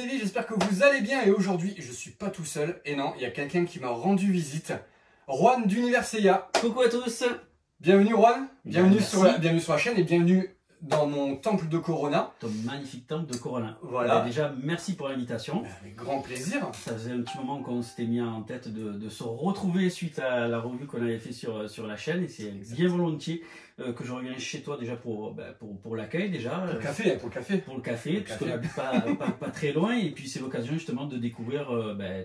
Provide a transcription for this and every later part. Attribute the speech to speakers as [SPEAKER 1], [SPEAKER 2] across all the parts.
[SPEAKER 1] Davy, j'espère que vous allez bien et aujourd'hui je suis pas tout seul et non, il y a quelqu'un qui m'a rendu visite, Juan d'Univers Seiya.
[SPEAKER 2] Coucou à tous.
[SPEAKER 1] Bienvenue Juan, bienvenue sur la chaîne et bienvenue dans mon temple de Corona.
[SPEAKER 2] Ton magnifique temple de Corona.
[SPEAKER 1] Voilà.
[SPEAKER 2] Déjà, merci pour l'invitation.
[SPEAKER 1] Avec grand plaisir.
[SPEAKER 2] Ça faisait un petit moment qu'on s'était mis en tête de se retrouver suite à la revue qu'on avait fait sur la chaîne. Et c'est bien volontiers que je reviens chez toi déjà pour l'accueil déjà.
[SPEAKER 1] Pour le café, pour le café.
[SPEAKER 2] Pour le café, puisqu'on n'habite pas très loin. Et puis c'est l'occasion justement de découvrir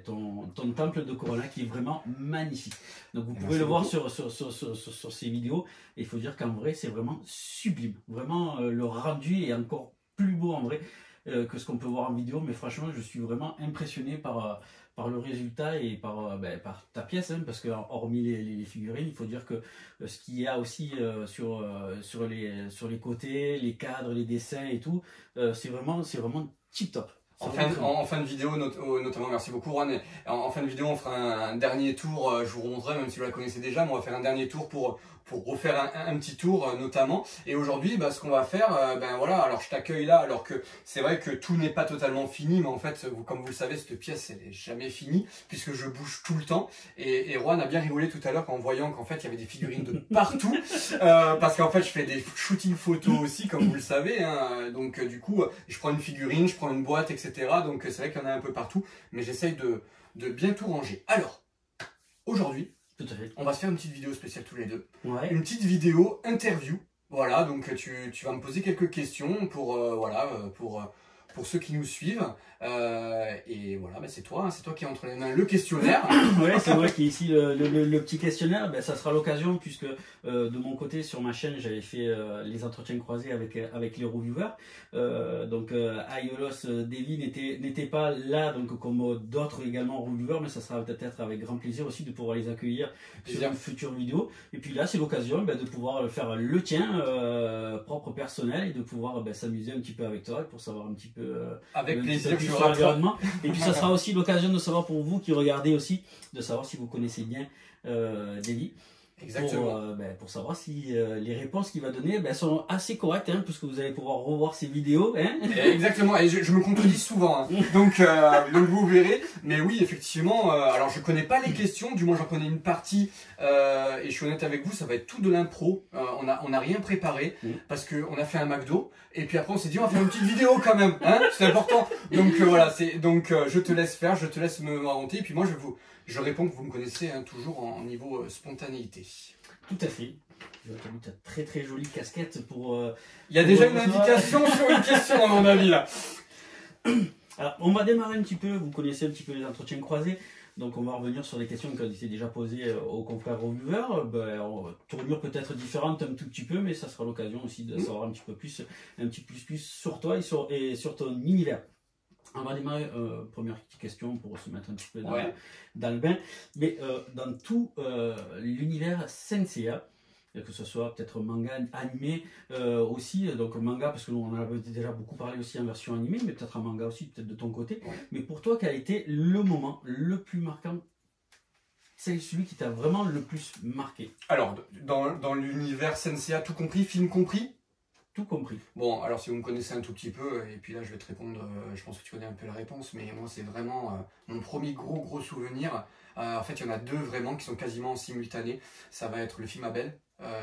[SPEAKER 2] ton temple de Corona qui est vraiment magnifique. Donc vous pouvez le voir sur ces vidéos. Et il faut dire qu'en vrai, c'est vraiment sublime. Vraiment, le rendu est encore plus beau en vrai que ce qu'on peut voir en vidéo. Mais franchement, je suis vraiment impressionné par le résultat et par ta pièce. Hein, parce que hormis les figurines, il faut dire que ce qu'il y a aussi sur les côtés, les cadres, les dessins et tout, c'est vraiment tip top.
[SPEAKER 1] En fin de vidéo, notamment, merci beaucoup Juan, en fin de vidéo on fera un dernier tour, je vous remontrerai même si vous la connaissez déjà, mais on va faire un dernier tour pour refaire un petit tour notamment. Et aujourd'hui, ce qu'on va faire, voilà, alors je t'accueille là, alors que c'est vrai que tout n'est pas totalement fini, mais en fait, comme vous le savez, cette pièce elle est jamais finie, puisque je bouge tout le temps. Et Juan a bien rigolé tout à l'heure en voyant qu'en fait il y avait des figurines de partout, parce qu'en fait je fais des shootings photos aussi, comme vous le savez, hein, donc du coup je prends une figurine, je prends une boîte, etc. Donc c'est vrai qu'il y en a un peu partout, mais j'essaye de bien tout ranger. Alors, aujourd'hui,
[SPEAKER 2] tout à fait,
[SPEAKER 1] on va se faire une petite vidéo spéciale tous les deux.
[SPEAKER 2] Ouais.
[SPEAKER 1] Une petite vidéo interview. Voilà, donc tu vas me poser quelques questions pour ceux qui nous suivent. Et voilà, c'est toi qui as entre les mains le questionnaire.
[SPEAKER 2] Ouais, c'est moi qui ai ici le petit questionnaire. Ça sera l'occasion puisque de mon côté sur ma chaîne j'avais fait les entretiens croisés avec les reviewers. Donc Aiolos Davy n'était pas là donc comme d'autres également reviewers, mais ça sera peut-être avec grand plaisir aussi de pouvoir les accueillir sur une future vidéo. Et puis là c'est l'occasion de pouvoir faire le tien propre personnel et de pouvoir s'amuser un petit peu avec toi pour savoir un petit peu
[SPEAKER 1] avec plaisir
[SPEAKER 2] sur l'environnement. Et puis ça sera aussi l'occasion de savoir pour vous qui regardez aussi, de savoir si vous connaissez bien Davy.
[SPEAKER 1] Exactement.
[SPEAKER 2] Pour savoir si les réponses qu'il va donner sont assez correctes, hein, puisque vous allez pouvoir revoir ces vidéos. Hein.
[SPEAKER 1] Exactement, et je me contredis souvent, hein. donc vous verrez. Mais oui, effectivement, alors je connais pas les questions, du moins j'en connais une partie, et je suis honnête avec vous, ça va être tout de l'impro. On a rien préparé, parce qu'on a fait un McDo, et puis après on s'est dit on va faire une petite vidéo quand même, hein, c'est important. Donc voilà, je te laisse faire, je te laisse me raconter, et puis moi je réponds que vous me connaissez, hein, toujours en niveau spontanéité.
[SPEAKER 2] Tout à fait. Tu as très très jolie casquette pour...
[SPEAKER 1] Il y a déjà une indication sur une question à mon avis là.
[SPEAKER 2] Alors on va démarrer un petit peu, vous connaissez un petit peu les entretiens croisés. Donc on va revenir sur les questions qui ont été déjà posées aux confrères reviewers. Tournure peut-être différente un tout petit peu, mais ça sera l'occasion aussi de savoir un petit plus sur toi et sur ton univers. On va démarrer, première petite question pour se mettre un petit peu dans le bain. Mais dans tout l'univers Senseiya, que ce soit peut-être manga, animé aussi, donc manga parce que nous on en avait déjà beaucoup parlé aussi en version animée, mais peut-être un manga aussi, peut-être de ton côté. Mais pour toi, quel a été le moment le plus marquant, c'est celui qui t'a vraiment le plus marqué?
[SPEAKER 1] Alors, dans l'univers Senseiya, tout compris, film compris?
[SPEAKER 2] Tout compris.
[SPEAKER 1] Bon, alors si vous me connaissez un tout petit peu, et puis là je vais te répondre, je pense que tu connais un peu la réponse, mais moi c'est vraiment mon premier gros souvenir. En fait, il y en a deux vraiment qui sont quasiment simultanés. Ça va être le film Abel,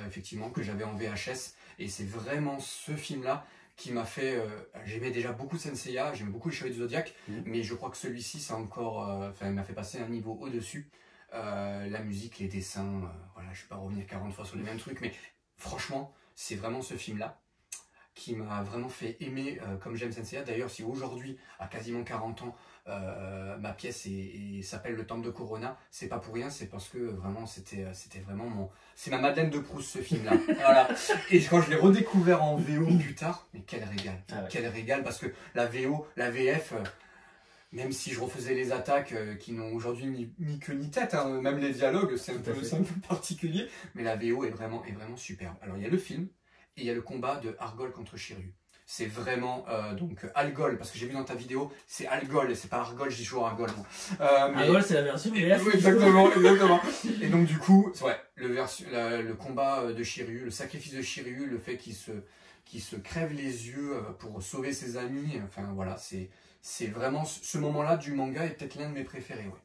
[SPEAKER 1] effectivement, que j'avais en VHS, et c'est vraiment ce film-là qui m'a fait... j'aimais déjà beaucoup Senseiya, j'aimais beaucoup les Chevaliers du Zodiac, mais je crois que celui-ci, c'est encore... il m'a fait passer un niveau au-dessus. La musique, les dessins, voilà, je ne vais pas revenir 40 fois sur les mêmes trucs, mais franchement, c'est vraiment ce film-là qui m'a vraiment fait aimer comme j'aime Senseiya. D'ailleurs, si aujourd'hui, à quasiment 40 ans, ma pièce s'appelle le Temple de Corona, c'est pas pour rien, c'est parce que vraiment, c'était vraiment c'est ma Madeleine de Proust, ce film-là. Voilà. Et quand je l'ai redécouvert en VO plus tard, mais quel régal, quel régal, parce que la VO, la VF... même si je refaisais les attaques qui n'ont aujourd'hui ni queue ni tête, hein, même les dialogues, c'est un peu particulier, mais la VO est vraiment superbe. Alors il y a le film, et il y a le combat de Argol contre Shiryu. C'est vraiment, donc Algol, parce que j'ai vu dans ta vidéo, c'est Algol, et c'est pas Argol, je dis toujours Argol.
[SPEAKER 2] Argol c'est la version VF.
[SPEAKER 1] Oui, exactement. Et donc du coup, ouais, le combat de Shiryu, le sacrifice de Shiryu, le fait qu'il se crève les yeux pour sauver ses amis, enfin voilà, c'est vraiment ce moment-là du manga est peut-être l'un de mes préférés. Ouais.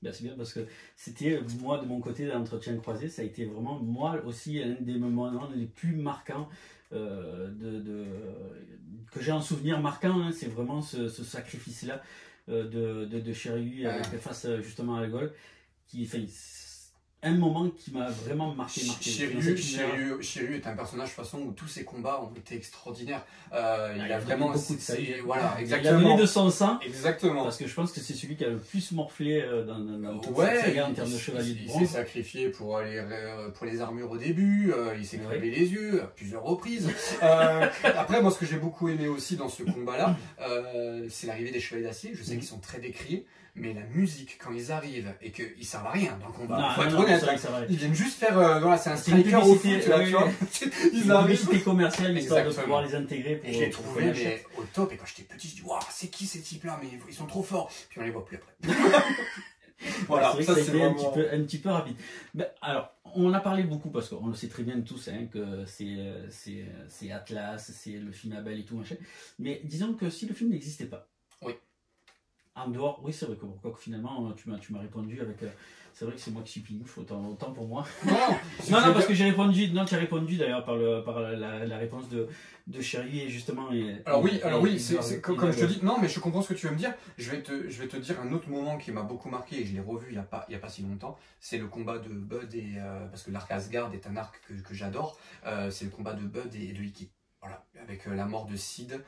[SPEAKER 2] Ben, c'est bien parce que c'était, moi de mon côté, l'entretien croisé, ça a été vraiment, moi aussi, un des moments les plus marquants que j'ai en souvenir marquant. Hein, c'est vraiment ce sacrifice-là de Shiryu face justement à Algol, qui fait un moment qui m'a vraiment marqué.
[SPEAKER 1] Shiryu est un personnage de toute façon où tous ses combats ont été extraordinaires. Il a vraiment
[SPEAKER 2] beaucoup de ça.
[SPEAKER 1] Voilà,
[SPEAKER 2] il a donné de son sang.
[SPEAKER 1] Exactement.
[SPEAKER 2] Parce que je pense que c'est celui qui a le plus morflé dans toute
[SPEAKER 1] cette
[SPEAKER 2] saga en termes de chevalier de bronze.
[SPEAKER 1] Il s'est sacrifié pour les armures au début. Il s'est crevé les yeux à plusieurs reprises. Après, moi, ce que j'ai beaucoup aimé aussi dans ce combat-là, c'est l'arrivée des chevaliers d'acier. Je sais qu'ils sont très décriés. Mais la musique, quand ils arrivent et qu'ils servent à rien dans le combat, faut être honnête, ils viennent juste faire, voilà, c'est un striker au foot, là, tu vois.
[SPEAKER 2] Ils arrivent. C'était commercial, histoire de pouvoir les intégrer.
[SPEAKER 1] Et je l'ai trouvé au top, et quand j'étais petit, je dis, waouh, c'est qui ces types-là, mais ils sont trop forts. Puis on les voit plus après.
[SPEAKER 2] Voilà, c'est vrai que ça a été un petit peu rapide. Ben, alors, on a parlé beaucoup, parce qu'on le sait très bien tous, hein, que c'est Atlas, c'est le film Abel et tout, machin. Mais disons que si le film n'existait pas, en dehors, oui, c'est vrai que finalement, tu m'as répondu avec. C'est vrai que c'est moi qui suis pignouf, autant pour moi. Non, parce que j'ai répondu. Non, tu as répondu d'ailleurs par la réponse de Shiryu et justement.
[SPEAKER 1] Alors oui, c'est comme je te dis. Non, mais je comprends ce que tu veux me dire. Je vais te dire un autre moment qui m'a beaucoup marqué et je l'ai revu il y a pas si longtemps. C'est le combat de Bud et parce que l'arc Asgard est un arc que j'adore. C'est le combat de Bud et de Ikki. Voilà, avec la mort de Sid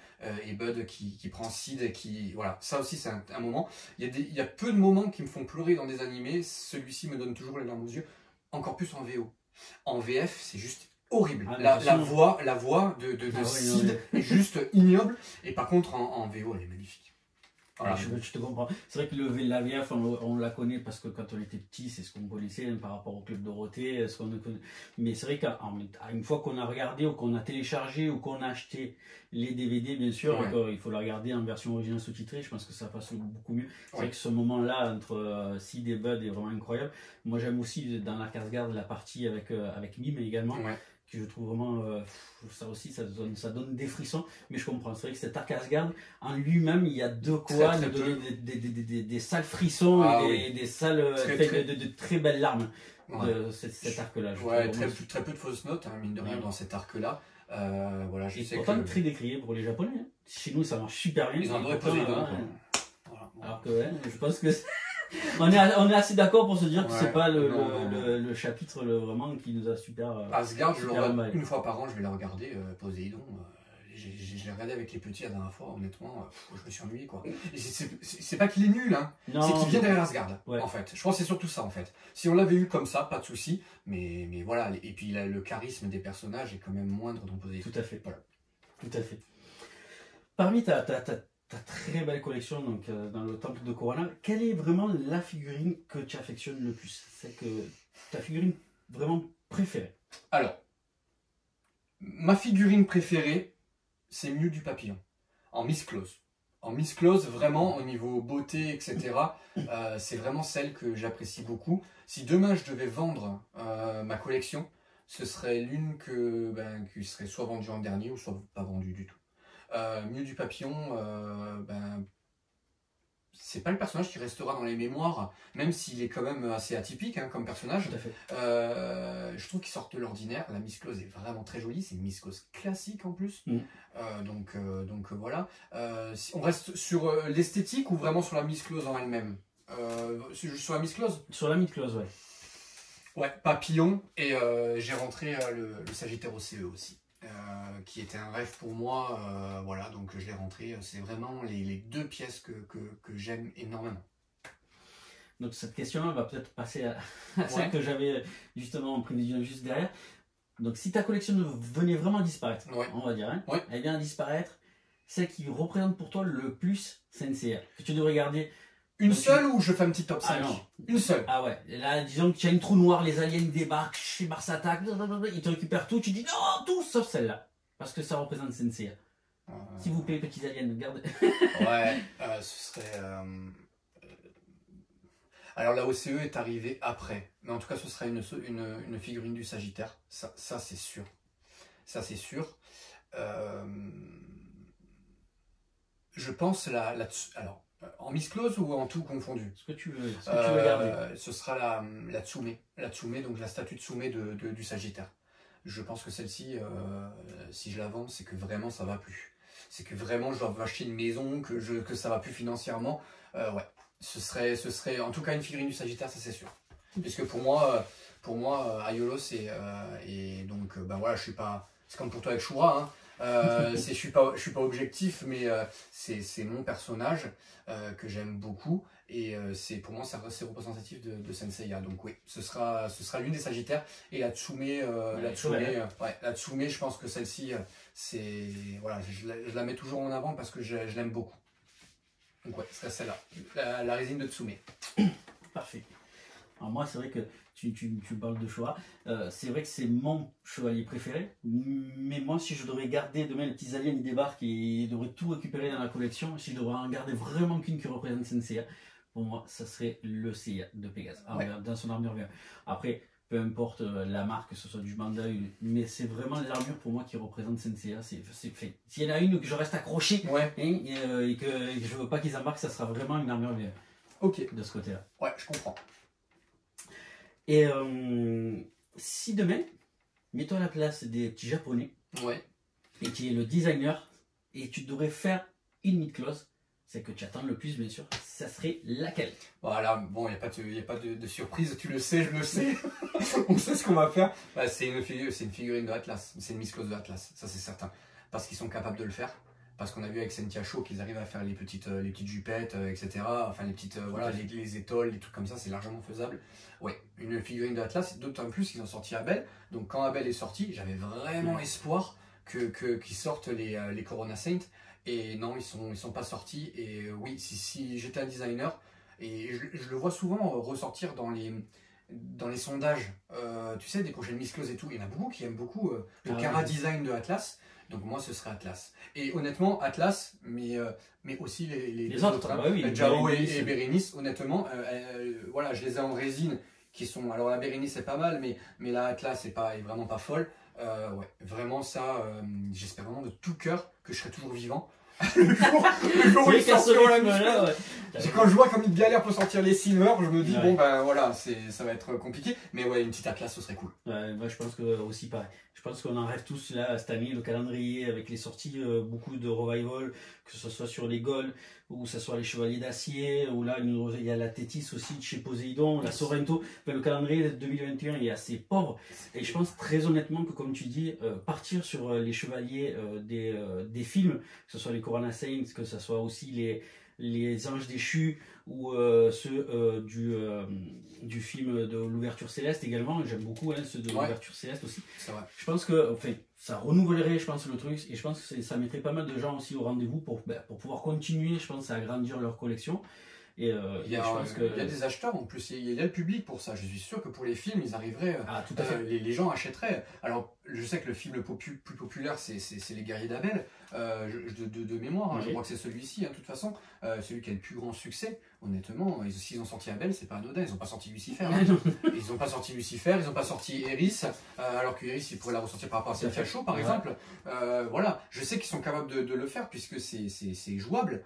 [SPEAKER 1] et Bud qui prend Sid et qui... Voilà, ça aussi c'est un moment. Il y a peu de moments qui me font pleurer dans des animés. Celui-ci me donne toujours les larmes aux yeux. Encore plus en VO. En VF, c'est juste horrible. La voix de Sid est juste ignoble. Et par contre, en VO, elle est magnifique.
[SPEAKER 2] Voilà. Je te comprends. C'est vrai que la VF, on la connaît parce que quand on était petit, c'est ce qu'on connaissait hein, par rapport au Club Dorothée. Mais c'est vrai qu'une fois qu'on a regardé ou qu'on a téléchargé ou qu'on a acheté les DVD, bien sûr, il faut la regarder en version originale sous-titrée. Je pense que ça passe beaucoup mieux. C'est vrai que ce moment-là entre Sid et Bud est vraiment incroyable. Moi, j'aime aussi dans la Asgard la partie avec Mime également. Que je trouve vraiment, ça aussi, ça donne des frissons, mais je comprends. C'est vrai que cet arc Asgard, en lui-même, il y a de quoi nous donner des sales frissons et des sales, de très belles larmes de cet arc-là.
[SPEAKER 1] Très peu de fausses notes, hein, mine de rien, dans cet arc-là. Voilà, je sais
[SPEAKER 2] pourtant très décrié pour les Japonais. Hein. Chez nous, ça marche super bien.
[SPEAKER 1] Ils en auraient posé
[SPEAKER 2] alors que, je pense que... on est assez d'accord pour se dire que c'est pas le chapitre vraiment qui nous a super.
[SPEAKER 1] Asgard, une fois par an, je vais la regarder. Poséidon, je l'ai regardé avec les petits la dernière fois. Honnêtement, je me suis ennuyé quoi. C'est pas qu'il est nul, hein. C'est qu'il vient derrière Asgard. En fait, je pense que c'est surtout ça en fait. Si on l'avait eu comme ça, pas de souci. Mais voilà. Et puis le charisme des personnages est quand même moindre dans Poséidon.
[SPEAKER 2] Tout à fait. Voilà. Tout à fait. Parmi ta très belle collection donc, dans le temple de Corona, quelle est vraiment la figurine que tu affectionnes le plus? C'est que ta figurine vraiment préférée?
[SPEAKER 1] Alors, ma figurine préférée, c'est Mew du Papillon, en Miss Claus. En Miss Claus, vraiment, au niveau beauté, etc., c'est vraiment celle que j'apprécie beaucoup. Si demain je devais vendre ma collection, ce serait l'une qui serait soit vendue en dernier ou soit pas vendue du tout. Mew du Papillon, c'est pas le personnage qui restera dans les mémoires, même s'il est quand même assez atypique hein, comme personnage.
[SPEAKER 2] Tout à fait.
[SPEAKER 1] Je trouve qu'il sort de l'ordinaire. La Miss Claus est vraiment très jolie, c'est une Miss Claus classique en plus. Donc voilà. Si on reste sur l'esthétique ou vraiment sur la Miss Claus en elle-même sur la Miss Claus.
[SPEAKER 2] Sur la Miss Claus, ouais.
[SPEAKER 1] Ouais, Papillon, et j'ai rentré le Sagittaire au CE aussi. Qui était un rêve pour moi, voilà, donc je l'ai rentré. C'est vraiment les deux pièces que j'aime énormément.
[SPEAKER 2] Donc cette question-là va peut-être passer à celle que j'avais justement en prévision juste derrière. Donc si ta collection venait vraiment disparaître, on va dire, hein, elle vient disparaître, celle qui représente pour toi le plus Senseiya, que tu devrais garder.
[SPEAKER 1] Une seule ou je fais un petit top 5?
[SPEAKER 2] Non.
[SPEAKER 1] Une seule.
[SPEAKER 2] Ah ouais, et là disons que tu as une trou noir, les aliens débarquent, chez Mars attaque, ils te récupèrent tout, tu dis non, tout sauf celle-là. Parce que ça représente Senseiya. S'il vous plaît, petits aliens, gardez. Ouais,
[SPEAKER 1] ce serait... Alors la OCE est arrivée après. Mais en tout cas, ce sera une figurine du Sagittaire. Ça c'est sûr. Ça c'est sûr. Je pense alors, en misclose ou en tout confondu?
[SPEAKER 2] Ce que tu veux garder.
[SPEAKER 1] Ce sera la Tsume. La Tsume, donc la statue de Tsume du Sagittaire. Je pense que celle-ci, si je la vends, c'est que vraiment ça va plus. C'est que vraiment je dois acheter une maison, que ça va plus financièrement. Ouais, ce serait en tout cas une figurine du Sagittaire, ça c'est sûr. Puisque pour moi, Aiolos et donc ben voilà, je suis pas. C'est comme pour toi avec Shura, hein. Je suis pas objectif, mais c'est mon personnage que j'aime beaucoup et c'est pour moi c'est représentatif de Senseiya. Donc oui, ce sera l'une des Sagittaires et la Tsume, la Tsume, je pense que celle-ci c'est voilà, je la mets toujours en avant parce que je l'aime beaucoup. Donc ouais, ce serait celle-là, la résine de Tsume.
[SPEAKER 2] Parfait. Alors moi, c'est vrai que tu parles de Showa, c'est vrai que c'est mon chevalier préféré, mais moi, si je devrais garder, demain les petits aliens ils débarquent et ils devraient tout récupérer dans la collection, si je devrais en garder vraiment qu'une qui représente Senseiya, pour moi, ça serait le Seiya de Pégase, dans son armure verte. Après, peu importe la marque, que ce soit du Bandai, mais c'est vraiment l'armure pour moi qui représente Senseiya. C'est fait. S'il y en a une que je reste accroché et que je veux pas qu'ils embarquent, ça sera vraiment une armure verte.
[SPEAKER 1] Ok.
[SPEAKER 2] De ce côté-là.
[SPEAKER 1] Ouais, je comprends.
[SPEAKER 2] Et si demain, mets-toi à la place des petits japonais, et qui est le designer, et tu devrais faire une mid-close, c'est que tu attends le plus, bien sûr, ça serait laquelle?
[SPEAKER 1] Voilà, bon, il n'y a pas de surprise, tu le sais, je le sais. On sait ce qu'on va faire. Bah, c'est une figurine de Atlas, c'est une mid-close de Atlas, ça c'est certain. Parce qu'ils sont capables de le faire. Parce qu'on a vu avec Sentia Show qu'ils arrivent à faire les petites jupettes, etc. Enfin, les petites, voilà, les étoiles, les trucs comme ça, c'est largement faisable. Ouais, une figurine de Atlas, d'autant plus qu'ils ont sorti Abel. Donc, quand Abel est sorti, j'avais vraiment espoir qu'ils sortent les Corona Saint. Et non, ils sont pas sortis. Et oui, si j'étais un designer, et je le vois souvent ressortir dans les sondages, tu sais, des prochaines Miss Close et tout. Il y en a beaucoup qui aiment beaucoup le Cara Design de Atlas. Donc moi ce serait Atlas. Et honnêtement Atlas, mais aussi les autres, hein, Jao et Bérénice, honnêtement, voilà, je les ai en résine qui sont. Alors la Bérénice c'est pas mal, mais la Atlas est vraiment pas folle. Ouais, vraiment ça, j'espère vraiment de tout cœur que je serai toujours vivant. le jour où ils sortiront la Miss Close. Quand je vois comme ils galèrent pour sortir les Silver, je me dis bon ben voilà, ça va être compliqué. Mais ouais, une petite Atlas ce serait cool.
[SPEAKER 2] Ouais, moi je pense que aussi pareil. Je pense qu'on en rêve tous là cette année, le calendrier avec les sorties, beaucoup de revival, que ce soit sur les Gauls, ou que ce soit les Chevaliers d'Acier, ou là il y a la Tétis aussi de chez Poséidon, la Sorrento. Enfin, le calendrier 2021 est assez pauvre. Et je pense très honnêtement que comme tu dis, partir sur les chevaliers des films, que ce soit les Corona Saints, que ce soit aussi les Anges déchus ou ceux du film de l'ouverture céleste également, j'aime beaucoup ceux de l'ouverture céleste aussi. Je pense que enfin, ça renouvellerait le truc et je pense que ça mettrait pas mal de gens aussi au rendez-vous pour pouvoir continuer, je pense, à agrandir leur collection. Et
[SPEAKER 1] il y a des acheteurs en plus, il y a le public pour ça. Je suis sûr que pour les films, ils arriveraient,
[SPEAKER 2] tout à fait.
[SPEAKER 1] Les gens achèteraient. Alors, je sais que le film le plus populaire, c'est Les Guerriers d'Abel, de mémoire, hein, je crois que c'est celui-ci, hein, de toute façon, celui qui a le plus grand succès. Honnêtement, s'ils ont sorti Abel, c'est pas anodin, ils n'ont pas sorti Lucifer. Hein. Ils n'ont pas sorti Lucifer, ils n'ont pas sorti Eris, alors que Eris, ils pourraient la ressortir par rapport à Sentia Show, par exemple. Voilà, je sais qu'ils sont capables de le faire puisque c'est jouable.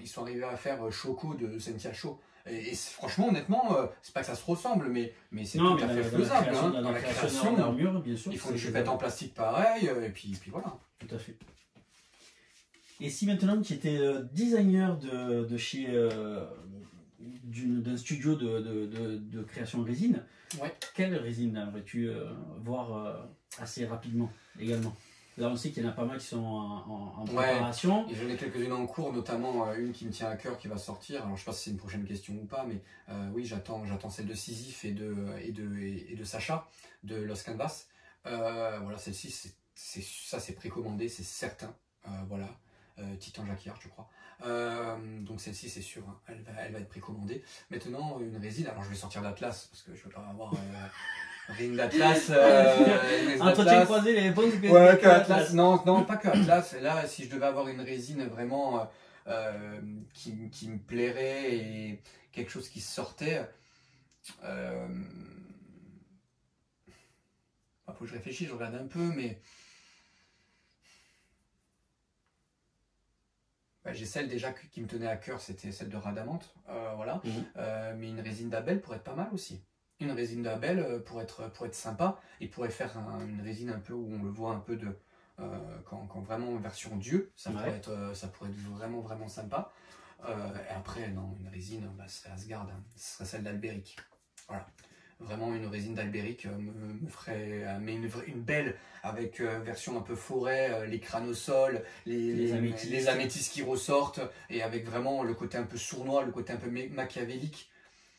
[SPEAKER 1] Ils sont arrivés à faire Choco de Sentia Show. Et franchement, honnêtement, c'est pas que ça se ressemble, mais c'est tout à fait faisable. Dans la création
[SPEAKER 2] d'armure, bien sûr.
[SPEAKER 1] Ils font des chupettes en plastique pareil, et puis voilà.
[SPEAKER 2] Tout à fait. Et si maintenant tu étais designer de chez d'un studio de création de résine, quelle résine aimerais-tu voir assez rapidement également? Là, on sait qu'il y en a pas mal qui sont en préparation.
[SPEAKER 1] Et j'en ai quelques-unes en cours, notamment une qui me tient à cœur qui va sortir. Alors, je ne sais pas si c'est une prochaine question ou pas, mais oui, j'attends celle de Sisyphe et de Sacha, de Los Canvas. Voilà, celle-ci, c'est précommandé, c'est certain. Voilà, Titan Jacquard, je crois. Donc, celle-ci, c'est sûr, hein, elle va être précommandée. Maintenant, une résine, alors je vais sortir l'Atlas, parce que je ne veux pas avoir... Résine d'Atlas.
[SPEAKER 2] Entretien croisé, les réponses
[SPEAKER 1] que Atlas. Non, pas que Atlas. Là, si je devais avoir une résine vraiment qui me plairait et quelque chose qui sortait. Faut que je réfléchisse, je regarde un peu, mais. j'ai celle déjà qui me tenait à cœur, c'était celle de Rhadamante, voilà. Mais une résine d'Abel pourrait être pas mal aussi. Une résine d'Abel pour être sympa, et pourrait faire une résine un peu où on le voit un peu de quand vraiment en version Dieu, ça pourrait être vraiment vraiment sympa. Et après non, une résine, bah, ce serait Asgard, hein. Ce serait celle d'Albéric. Voilà. Vraiment une résine d'Albéric me ferait, mais une belle avec version un peu forêt, les crânes au sol, les améthystes qui ressortent, et avec vraiment le côté un peu sournois, le côté un peu machiavélique.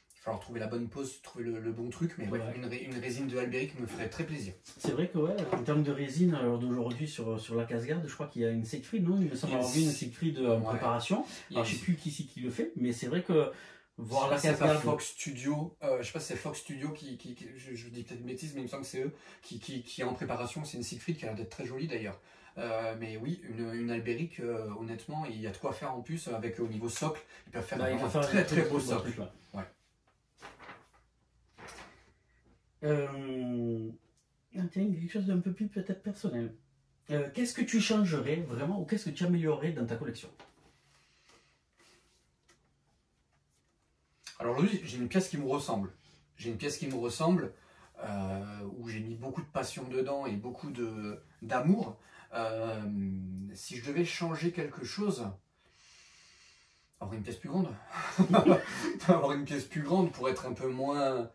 [SPEAKER 1] Il va falloir trouver la bonne pose, trouver le bon truc, mais ouais, une résine de Albéric me ferait très plaisir.
[SPEAKER 2] C'est vrai que ouais, en termes de résine, alors d'aujourd'hui sur la Casgarde, je crois qu'il y a une Siegfried, non? Il me semble avoir vu une Siegfried en préparation. Alors je sais plus qui le fait, mais c'est vrai que voir la Casgarde.
[SPEAKER 1] Fox Studio, je sais pas si c'est Fox Studio je dis peut-être une bêtise, mais il me semble que c'est eux qui est en préparation. C'est une Siegfried qui a l'air d'être très jolie d'ailleurs. Mais oui, une Albéric, honnêtement, il y a de quoi faire en plus avec au niveau socle. Ils peuvent faire un très beau socle. Ouais.
[SPEAKER 2] Tiens, quelque chose d'un peu plus peut-être personnel. Qu'est-ce que tu changerais vraiment, ou qu'est-ce que tu améliorerais dans ta collection?
[SPEAKER 1] Alors aujourd'hui, j'ai une pièce qui me ressemble. J'ai une pièce qui me ressemble, où j'ai mis beaucoup de passion dedans et beaucoup d'amour. Si je devais changer quelque chose, avoir une pièce plus grande. Avoir une pièce plus grande pour être un peu moins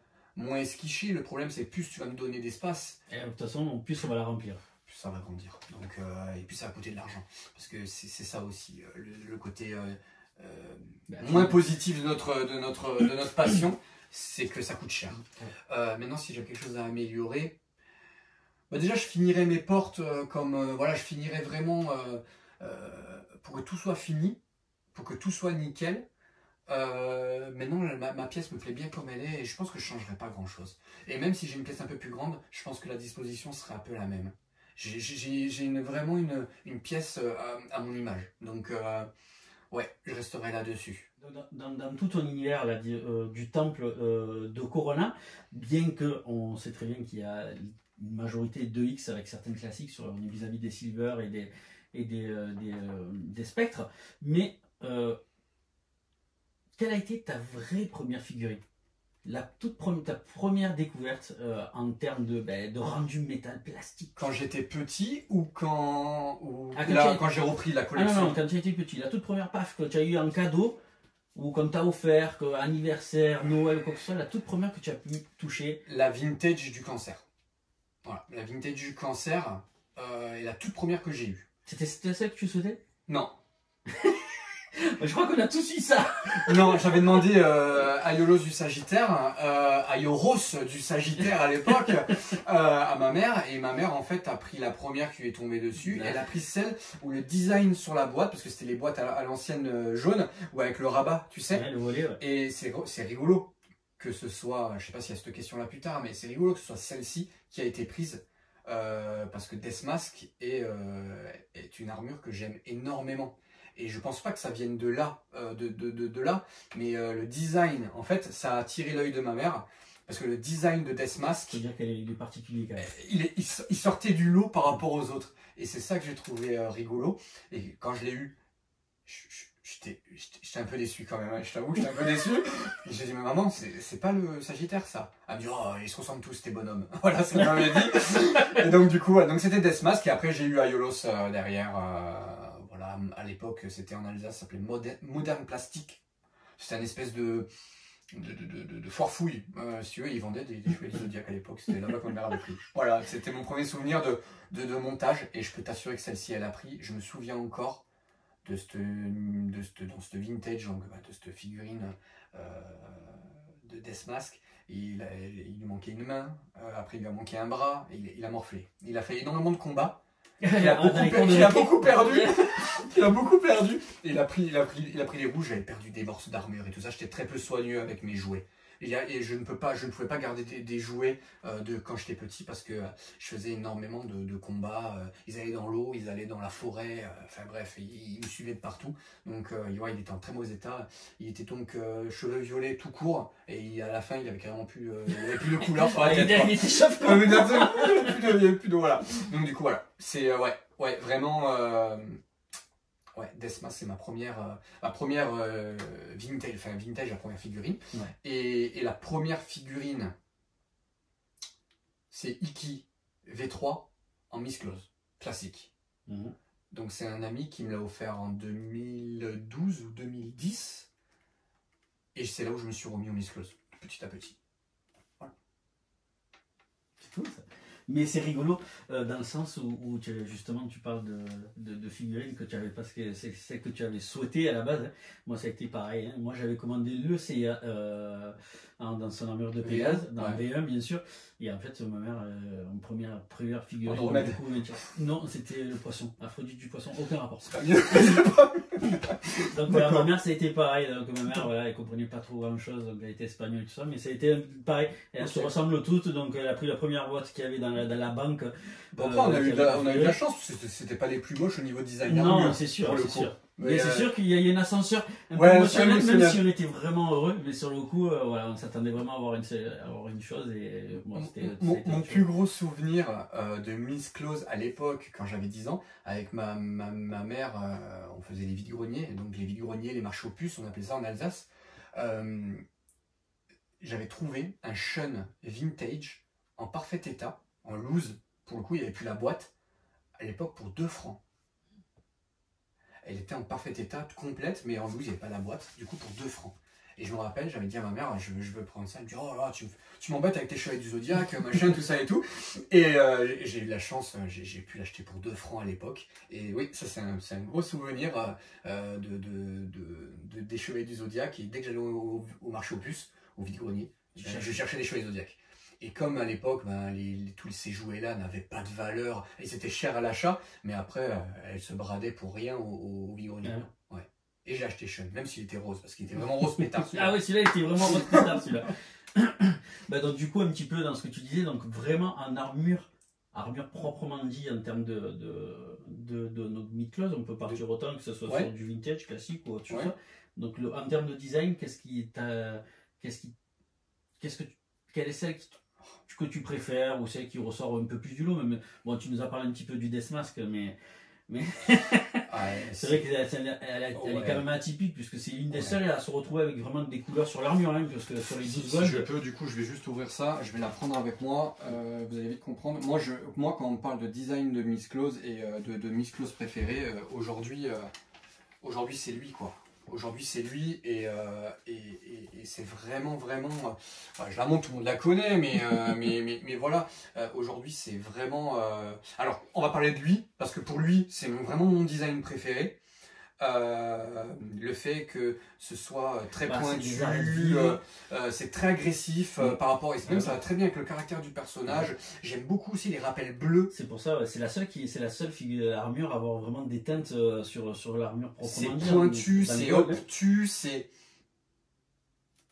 [SPEAKER 1] esquiché. Le problème, c'est plus tu vas me donner d'espace.
[SPEAKER 2] Et de toute façon, plus on va la remplir.
[SPEAKER 1] Plus ça va grandir. Donc, et puis ça va coûter de l'argent. Parce que c'est ça aussi, le côté moins positif de notre passion, c'est que ça coûte cher. Maintenant, si j'ai quelque chose à améliorer, bah déjà je finirai mes portes comme voilà, je finirai vraiment pour que tout soit fini, pour que tout soit nickel. Maintenant ma pièce me plaît bien comme elle est, et je pense que je ne changerai pas grand chose. Et même si j'ai une pièce un peu plus grande, je pense que la disposition sera un peu la même. J'ai vraiment une pièce à mon image. Donc ouais, je resterai là-dessus.
[SPEAKER 2] Dans tout ton univers là, du temple de Corona, bien qu'on sait très bien qu'il y a une majorité de X avec certaines classiques vis-à-vis des Silver et des Spectres, mais quelle a été ta vraie première figurine? Ta première découverte en termes de rendu métal plastique?
[SPEAKER 1] Quand j'étais petit ou quand j'ai repris la collection?
[SPEAKER 2] Ah non, quand tu étais petit. La toute première paf que tu as eu en cadeau, ou qu'on t'a offert, anniversaire, Noël ou quoi que ce soit, la toute première que tu as pu toucher?
[SPEAKER 1] La vintage du Cancer. Voilà, la vintage du Cancer est la toute première que j'ai eue.
[SPEAKER 2] C'était celle que tu souhaitais?
[SPEAKER 1] Non.
[SPEAKER 2] Je crois qu'on a tous eu ça.
[SPEAKER 1] Non, j'avais demandé Aiolos du Sagittaire, Aioros du Sagittaire à l'époque, à ma mère. Et ma mère, en fait, a pris la première qui lui est tombée dessus. Elle a pris celle où le design sur la boîte, parce que c'était les boîtes à l'ancienne jaune, ou avec le rabat, tu sais.
[SPEAKER 2] Ouais, le volet, ouais.
[SPEAKER 1] Et c'est rigolo que ce soit, je sais pas s'il y a cette question-là plus tard, mais c'est rigolo que ce soit celle-ci qui a été prise. Parce que Deathmask est une armure que j'aime énormément. Et je pense pas que ça vienne de là, mais le design, en fait, ça a attiré l'œil de ma mère, parce que le design de Deathmask,
[SPEAKER 2] c'est-à-dire qu'il est particulier quand même.
[SPEAKER 1] Il sortait du lot par rapport aux autres, et c'est ça que j'ai trouvé rigolo. Et quand je l'ai eu, j'étais un peu déçu quand même, hein. Je t'avoue que j'étais un peu déçu. Et j'ai dit, mais maman, c'est pas le Sagittaire ça? Elle me dit, oh, ils se ressemblent tous tes bonhommes. Voilà, c'est ce qu'elle m'avait dit. Et donc du coup, donc c'était Deathmask, et après j'ai eu Aiolos derrière. Voilà, à l'époque, c'était en Alsace, ça s'appelait Modern Plastic. C'était une espèce de foire-fouille. Si tu veux, ils vendaient des chevaliers Zodiac à l'époque. C'était là-bas qu'on avait pris. Voilà, c'était mon premier souvenir de montage. Et je peux t'assurer que celle-ci, elle a pris. Je me souviens encore dans cette vintage, donc, de cette figurine de Deathmask. Il lui manquait une main. Après, il lui a manqué un bras. Et il a morflé. Il a fait énormément de combats. Il a beaucoup perdu. Il a beaucoup perdu. Et il a pris les rouges. J'avais perdu des morceaux d'armure et tout ça. J'étais très peu soigneux avec mes jouets. Et je ne pouvais pas garder des jouets de quand j'étais petit, parce que je faisais énormément de combats. Ils allaient dans l'eau, ils allaient dans la forêt. Enfin bref, ils me suivaient de partout. Donc ouais, il était en très mauvais état. Il était donc cheveux violets tout court. Et à la fin, il avait carrément plus, il avait plus de couleur sur la tête.
[SPEAKER 2] Il était chauve quoi.
[SPEAKER 1] Il n'y avait plus de voilà. Donc du coup voilà, c'est ouais vraiment Ouais, Deathmask, c'est ma première vintage, enfin vintage, la première figurine.
[SPEAKER 2] Ouais.
[SPEAKER 1] Et la première figurine, c'est Iki V3 en Miss Close, classique.
[SPEAKER 2] Mhm.
[SPEAKER 1] Donc c'est un ami qui me l'a offert en 2012 ou 2010. Et c'est là où je me suis remis au Miss Close, petit à petit. Voilà.
[SPEAKER 2] C'est cool ça. Mais c'est rigolo dans le sens où justement tu parles de figurines que tu avais parce que c'est celle que tu avais souhaité à la base. Hein. Moi ça a été pareil. Hein. Moi j'avais commandé le CIA dans son armure de Pégase, dans
[SPEAKER 1] ouais.
[SPEAKER 2] V1 bien sûr. Et en fait ma mère en première figurine.
[SPEAKER 1] Andromède.
[SPEAKER 2] Du coup, non, c'était le poisson, Aphrodite du poisson, aucun rapport.
[SPEAKER 1] C'est pas mieux.
[SPEAKER 2] Donc voilà, ma mère ça a été pareil. Donc ma mère voilà, elle comprenait pas trop grand chose, donc elle était espagnole et tout ça, mais ça a été pareil. Elles se ressemblent toutes, donc elle a pris la première boîte qu'il y avait dans la banque.
[SPEAKER 1] Bon, après, on a eu de la chance, c'était pas les plus moches au niveau design.
[SPEAKER 2] Non, c'est sûr, c'est sûr. Mais c'est sûr qu'il y a une ascenseur un peu
[SPEAKER 1] ouais,
[SPEAKER 2] émotionnel, même si on était vraiment heureux, mais sur le coup, voilà, on s'attendait vraiment à avoir une chose. Et bon,
[SPEAKER 1] mon plus gros souvenir de Miss Close à l'époque, quand j'avais 10 ans, avec ma mère, on faisait les vide-greniers, donc les vide-greniers, les marchés aux puces, on appelait ça en Alsace. J'avais trouvé un Shun vintage en parfait état, en loose, pour le coup il n'y avait plus la boîte, à l'époque pour 2 francs. Elle était en parfait état, complète, mais en loose, il n'y avait pas la boîte, du coup pour 2 francs. Et je me rappelle, j'avais dit à ma mère, je veux prendre ça. Elle me dit, oh là, tu m'embêtes avec tes chevaliers du Zodiac, machin, tout ça et tout. Et j'ai eu de la chance, j'ai pu l'acheter pour 2 francs à l'époque. Et oui, ça c'est un gros souvenir des chevaliers du Zodiac. Et dès que j'allais au marché aux puces, au vide-grenier, je cherchais des chevaliers du Zodiac. Et comme à l'époque, ben, tous ces jouets-là n'avaient pas de valeur, et c'était cher à l'achat, mais après, elles se bradaient pour rien au vide-grenier. Ouais. Et j'ai acheté Shun, même s'il était rose, parce qu'il était vraiment rose pétard.
[SPEAKER 2] Ah oui, celui-là il était vraiment rose pétard, celui-là. Bah, donc du coup, un petit peu dans ce que tu disais, donc vraiment en armure proprement dit en termes de notre mid-close, on peut partir autant que ce soit sur du vintage classique ou autre chose. Donc en termes de design, quelle est celle que tu préfères ou celle qui ressort un peu plus du lot? Même, bon, tu nous as parlé un petit peu du Deathmask, mais c'est vrai qu'elle est quand même atypique puisque c'est une des seules à se retrouver avec vraiment des couleurs sur l'armure, hein, parce que sur les 12 gold.
[SPEAKER 1] Si je peux, du coup, je vais juste ouvrir ça, je vais la prendre avec moi, vous allez vite comprendre. Moi, quand on parle de design de Miss Close et de Miss Close préférée, aujourd'hui c'est lui, quoi. Aujourd'hui c'est lui et c'est vraiment je la montre, tout le monde la connaît, mais voilà, aujourd'hui c'est vraiment alors on va parler de lui parce que pour lui c'est vraiment mon design préféré. Le fait que ce soit très pointu, c'est très agressif par rapport, et même ça va très bien avec le caractère du personnage. J'aime beaucoup aussi les rappels bleus.
[SPEAKER 2] C'est pour ça, c'est la seule figure armure à avoir vraiment des teintes sur l'armure proprement dit.
[SPEAKER 1] C'est pointu, c'est obtus,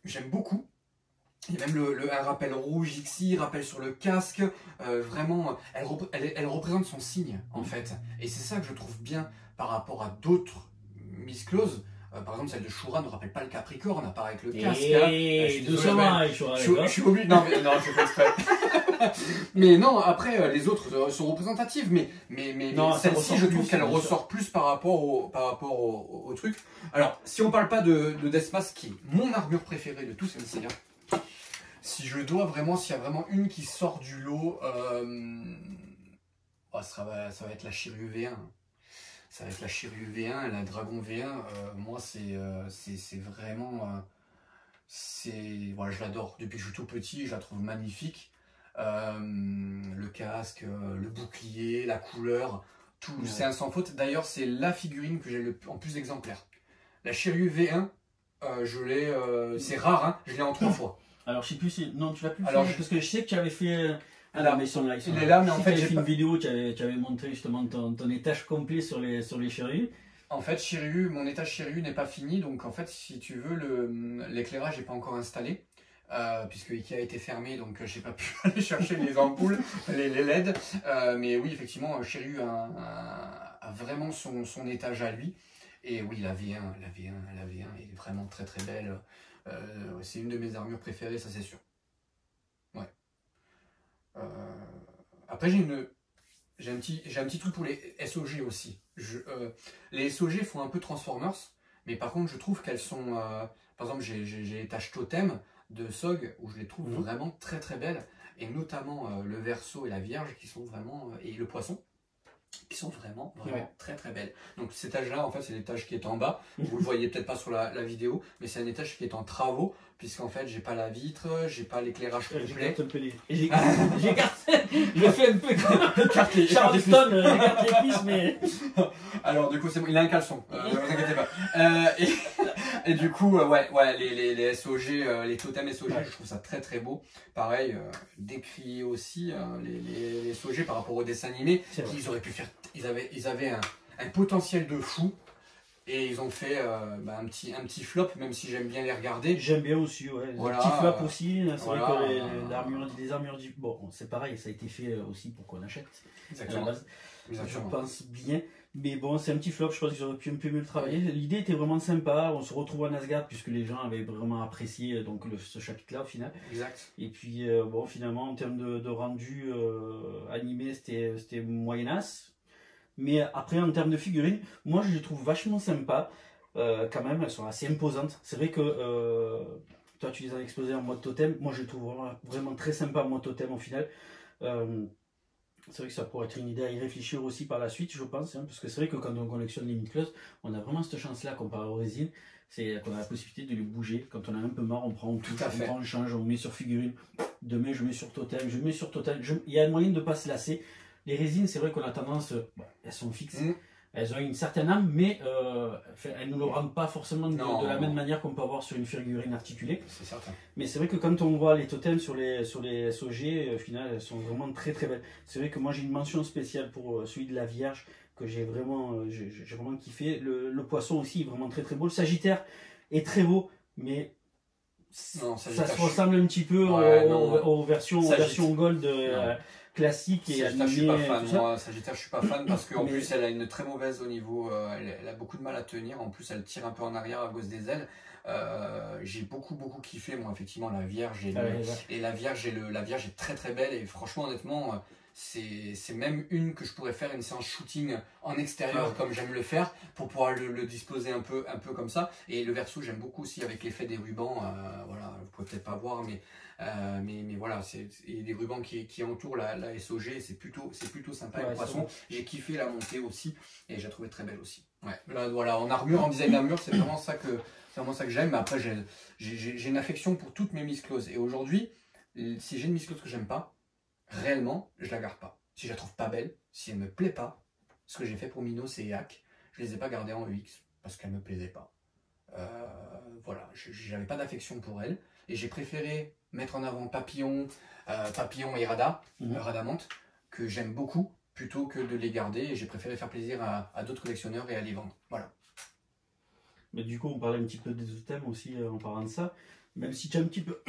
[SPEAKER 1] j'aime beaucoup. Il y a même un rappel rouge ici, rappel sur le casque. Vraiment, elle représente son signe en fait. Et c'est ça que je trouve bien par rapport à d'autres Miss Close. Par exemple, celle de Shura ne rappelle pas le Capricorne, à part avec le casque. Je suis obligé. Non, je fais exprès. Mais non, après, les autres sont représentatives. Mais celle-ci, je trouve qu'elle ressort plus par rapport au truc. Alors, si on parle pas de Deathmask, qui est mon armure préférée de tous ces Seiya, si je dois vraiment, s'il y a vraiment une qui sort du lot, ça va être la Shiryu V1. Ça va être la Shiryu V1, la Dragon V1. Moi, c'est vraiment... voilà, je l'adore. Depuis que je suis tout petit, je la trouve magnifique. Le casque, le bouclier, la couleur, tout, c'est un sans faute. D'ailleurs, c'est la figurine que j'ai en plus d'exemplaires. La Shiryu V1, c'est rare, hein, je l'ai en 3 fois.
[SPEAKER 2] Alors, je sais plus si... Non, tu l'as plus fait, parce que je sais que tu avais fait...
[SPEAKER 1] là,
[SPEAKER 2] mais ils là.
[SPEAKER 1] Il est là, mais en fait,
[SPEAKER 2] j'ai fait une vidéo, tu avais montré justement ton étage complet sur les Shiryu.
[SPEAKER 1] En fait, mon étage Shiryu n'est pas fini, donc en fait, si tu veux, l'éclairage n'est pas encore installé, puisque Ikea a été fermé, donc j'ai pas pu aller chercher les ampoules, les LED. Mais oui, effectivement, Shiryu a vraiment son étage à lui. Et oui, la V1 est vraiment très très belle. C'est une de mes armures préférées, ça c'est sûr. Ouais. Après, j'ai j'ai un petit truc pour les SOG aussi. Les SOG font un peu Transformers, mais par contre, je trouve qu'elles sont... par exemple, j'ai les taches totem de SOG, où je les trouve vraiment très très belles, et notamment le Verseau et la Vierge, qui sont vraiment... et le Poisson, qui sont vraiment très très belles. Donc cet étage-là, en fait, c'est l'étage qui est en bas. Vous le voyez peut-être pas sur la vidéo, mais c'est un étage qui est en travaux, puisqu'en fait, j'ai pas la vitre, j'ai pas l'éclairage complet.
[SPEAKER 2] J'écarte, je fais un peu comme Charleston, j'écarte les cuisses, mais...
[SPEAKER 1] Alors du coup, c'est bon, il a un caleçon, ne vous inquiétez pas. Et du coup, les SOG, les totems SOG, je trouve ça très très beau. Pareil, décrier aussi les SOG par rapport au dessin animé. Ils auraient pu faire, ils avaient un potentiel de fou. Et ils ont fait un petit flop, même si j'aime bien les regarder.
[SPEAKER 2] J'aime bien aussi, ouais.
[SPEAKER 1] Voilà,
[SPEAKER 2] Petit flop aussi. C'est vrai que les armures du... Bon, c'est pareil, ça a été fait aussi pour qu'on achète.
[SPEAKER 1] Exactement.
[SPEAKER 2] À la base.
[SPEAKER 1] Exactement.
[SPEAKER 2] Je pense bien. Mais bon, c'est un petit flop, je pense qu'ils auraient pu un peu mieux le travailler. L'idée était vraiment sympa. On se retrouve en Asgard, puisque les gens avaient vraiment apprécié donc, ce chapitre-là au final.
[SPEAKER 1] Exact.
[SPEAKER 2] Et puis, bon, finalement, en termes de rendu animé, c'était moyenasse. Mais après, en termes de figurines, moi je les trouve vachement sympas. Quand même, elles sont assez imposantes. C'est vrai que toi tu les as exposées en mode totem. Moi je les trouve vraiment très sympas en mode totem au final. C'est vrai que ça pourrait être une idée à y réfléchir aussi par la suite, je pense. Hein, parce que c'est vrai que quand on collectionne les Miclos, on a vraiment cette chance-là comparé aux résines. C'est qu'on a la possibilité de les bouger. Quand on a un peu marre, on prend, on touche, on prend, on change, on met sur figurine. Demain je mets sur totem, je mets sur totem. Il y a un moyen de ne pas se lasser. Les résines, c'est vrai qu'on a tendance, elles sont fixes, elles ont une certaine âme, mais elles ne nous le rendent pas forcément de la même manière qu'on peut avoir sur une figurine articulée.
[SPEAKER 1] C'est certain.
[SPEAKER 2] Mais c'est vrai que quand on voit les totems sur les SOG, au final, elles sont vraiment très très belles. C'est vrai que moi j'ai une mention spéciale pour celui de la Vierge, que j'ai vraiment kiffé. Le Poisson aussi est vraiment très très beau. Le Sagittaire est très beau, mais ça se ressemble un petit peu aux versions Gold. Classique et
[SPEAKER 1] Sagittaire, je suis pas fan. Moi, Sagittaire, je suis pas fan parce qu'en plus, elle a une très mauvaise au niveau. Elle a beaucoup de mal à tenir. En plus, elle tire un peu en arrière à cause des ailes. J'ai beaucoup kiffé, moi, effectivement, la Vierge. Et la Vierge est très très belle. Et franchement, honnêtement, c'est même une que je pourrais faire une séance shooting en extérieur comme j'aime le faire pour pouvoir le disposer un peu comme ça. Et le Verseau, j'aime beaucoup aussi avec l'effet des rubans. Voilà, vous pouvez peut-être pas voir, mais voilà, et des rubans qui entourent la SOG, c'est plutôt sympa. Et le Poisson, j'ai kiffé la montée aussi et je la trouvais très belle aussi. Là, voilà, en armure, en design d'armure, c'est vraiment ça que j'aime. Mais après, j'ai une affection pour toutes mes miscloses. Et aujourd'hui, si j'ai une misclose que j'aime pas, réellement, je la garde pas. Si je la trouve pas belle, si elle me plaît pas, ce que j'ai fait pour Minos et Hack, je les ai pas gardées en EX parce qu'elles me plaisaient pas. Voilà, j'avais pas d'affection pour elles et j'ai préféré mettre en avant Papillon et Radamante, que j'aime beaucoup, plutôt que de les garder, et j'ai préféré faire plaisir à d'autres collectionneurs et à les vendre. Voilà.
[SPEAKER 2] Mais du coup, on parlait un petit peu des totems aussi en parlant de ça. Même si tu as un petit peu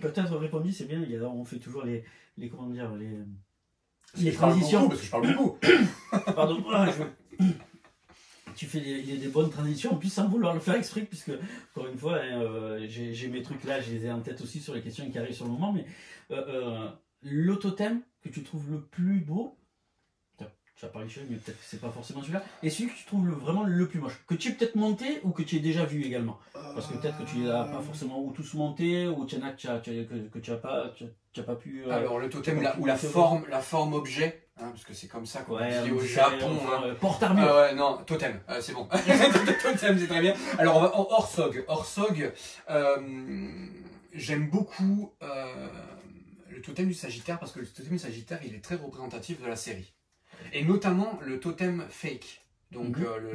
[SPEAKER 2] peut-être répondu, c'est bien, on fait toujours les comment dire, les transitions.
[SPEAKER 1] Parce que je parle beaucoup.
[SPEAKER 2] Pardon, tu fais des bonnes transitions, en plus sans vouloir le faire exprès, puisque, encore une fois, j'ai mes trucs là, je les ai en tête aussi sur les questions qui arrivent sur le moment, mais le totem que tu trouves le plus beau, tu as parlé de celui, mais peut-être que c'est pas forcément celui-là, et celui que tu trouves vraiment le plus moche, que tu es peut-être monté ou que tu as déjà vu également, parce que peut-être que tu n'as pas forcément ou tous montés, ou tu en as que tu n'as pas pu...
[SPEAKER 1] Alors le totem ou la forme objet, hein, parce que c'est comme ça qu'on dit au Japon.
[SPEAKER 2] Porte-armure.
[SPEAKER 1] Non, totem, c'est bon. Totem, c'est très bien. Alors on va en Orsog. Orsog, j'aime beaucoup le totem du Sagittaire, parce que le totem du Sagittaire, il est très représentatif de la série. Et notamment le totem fake. Donc
[SPEAKER 2] le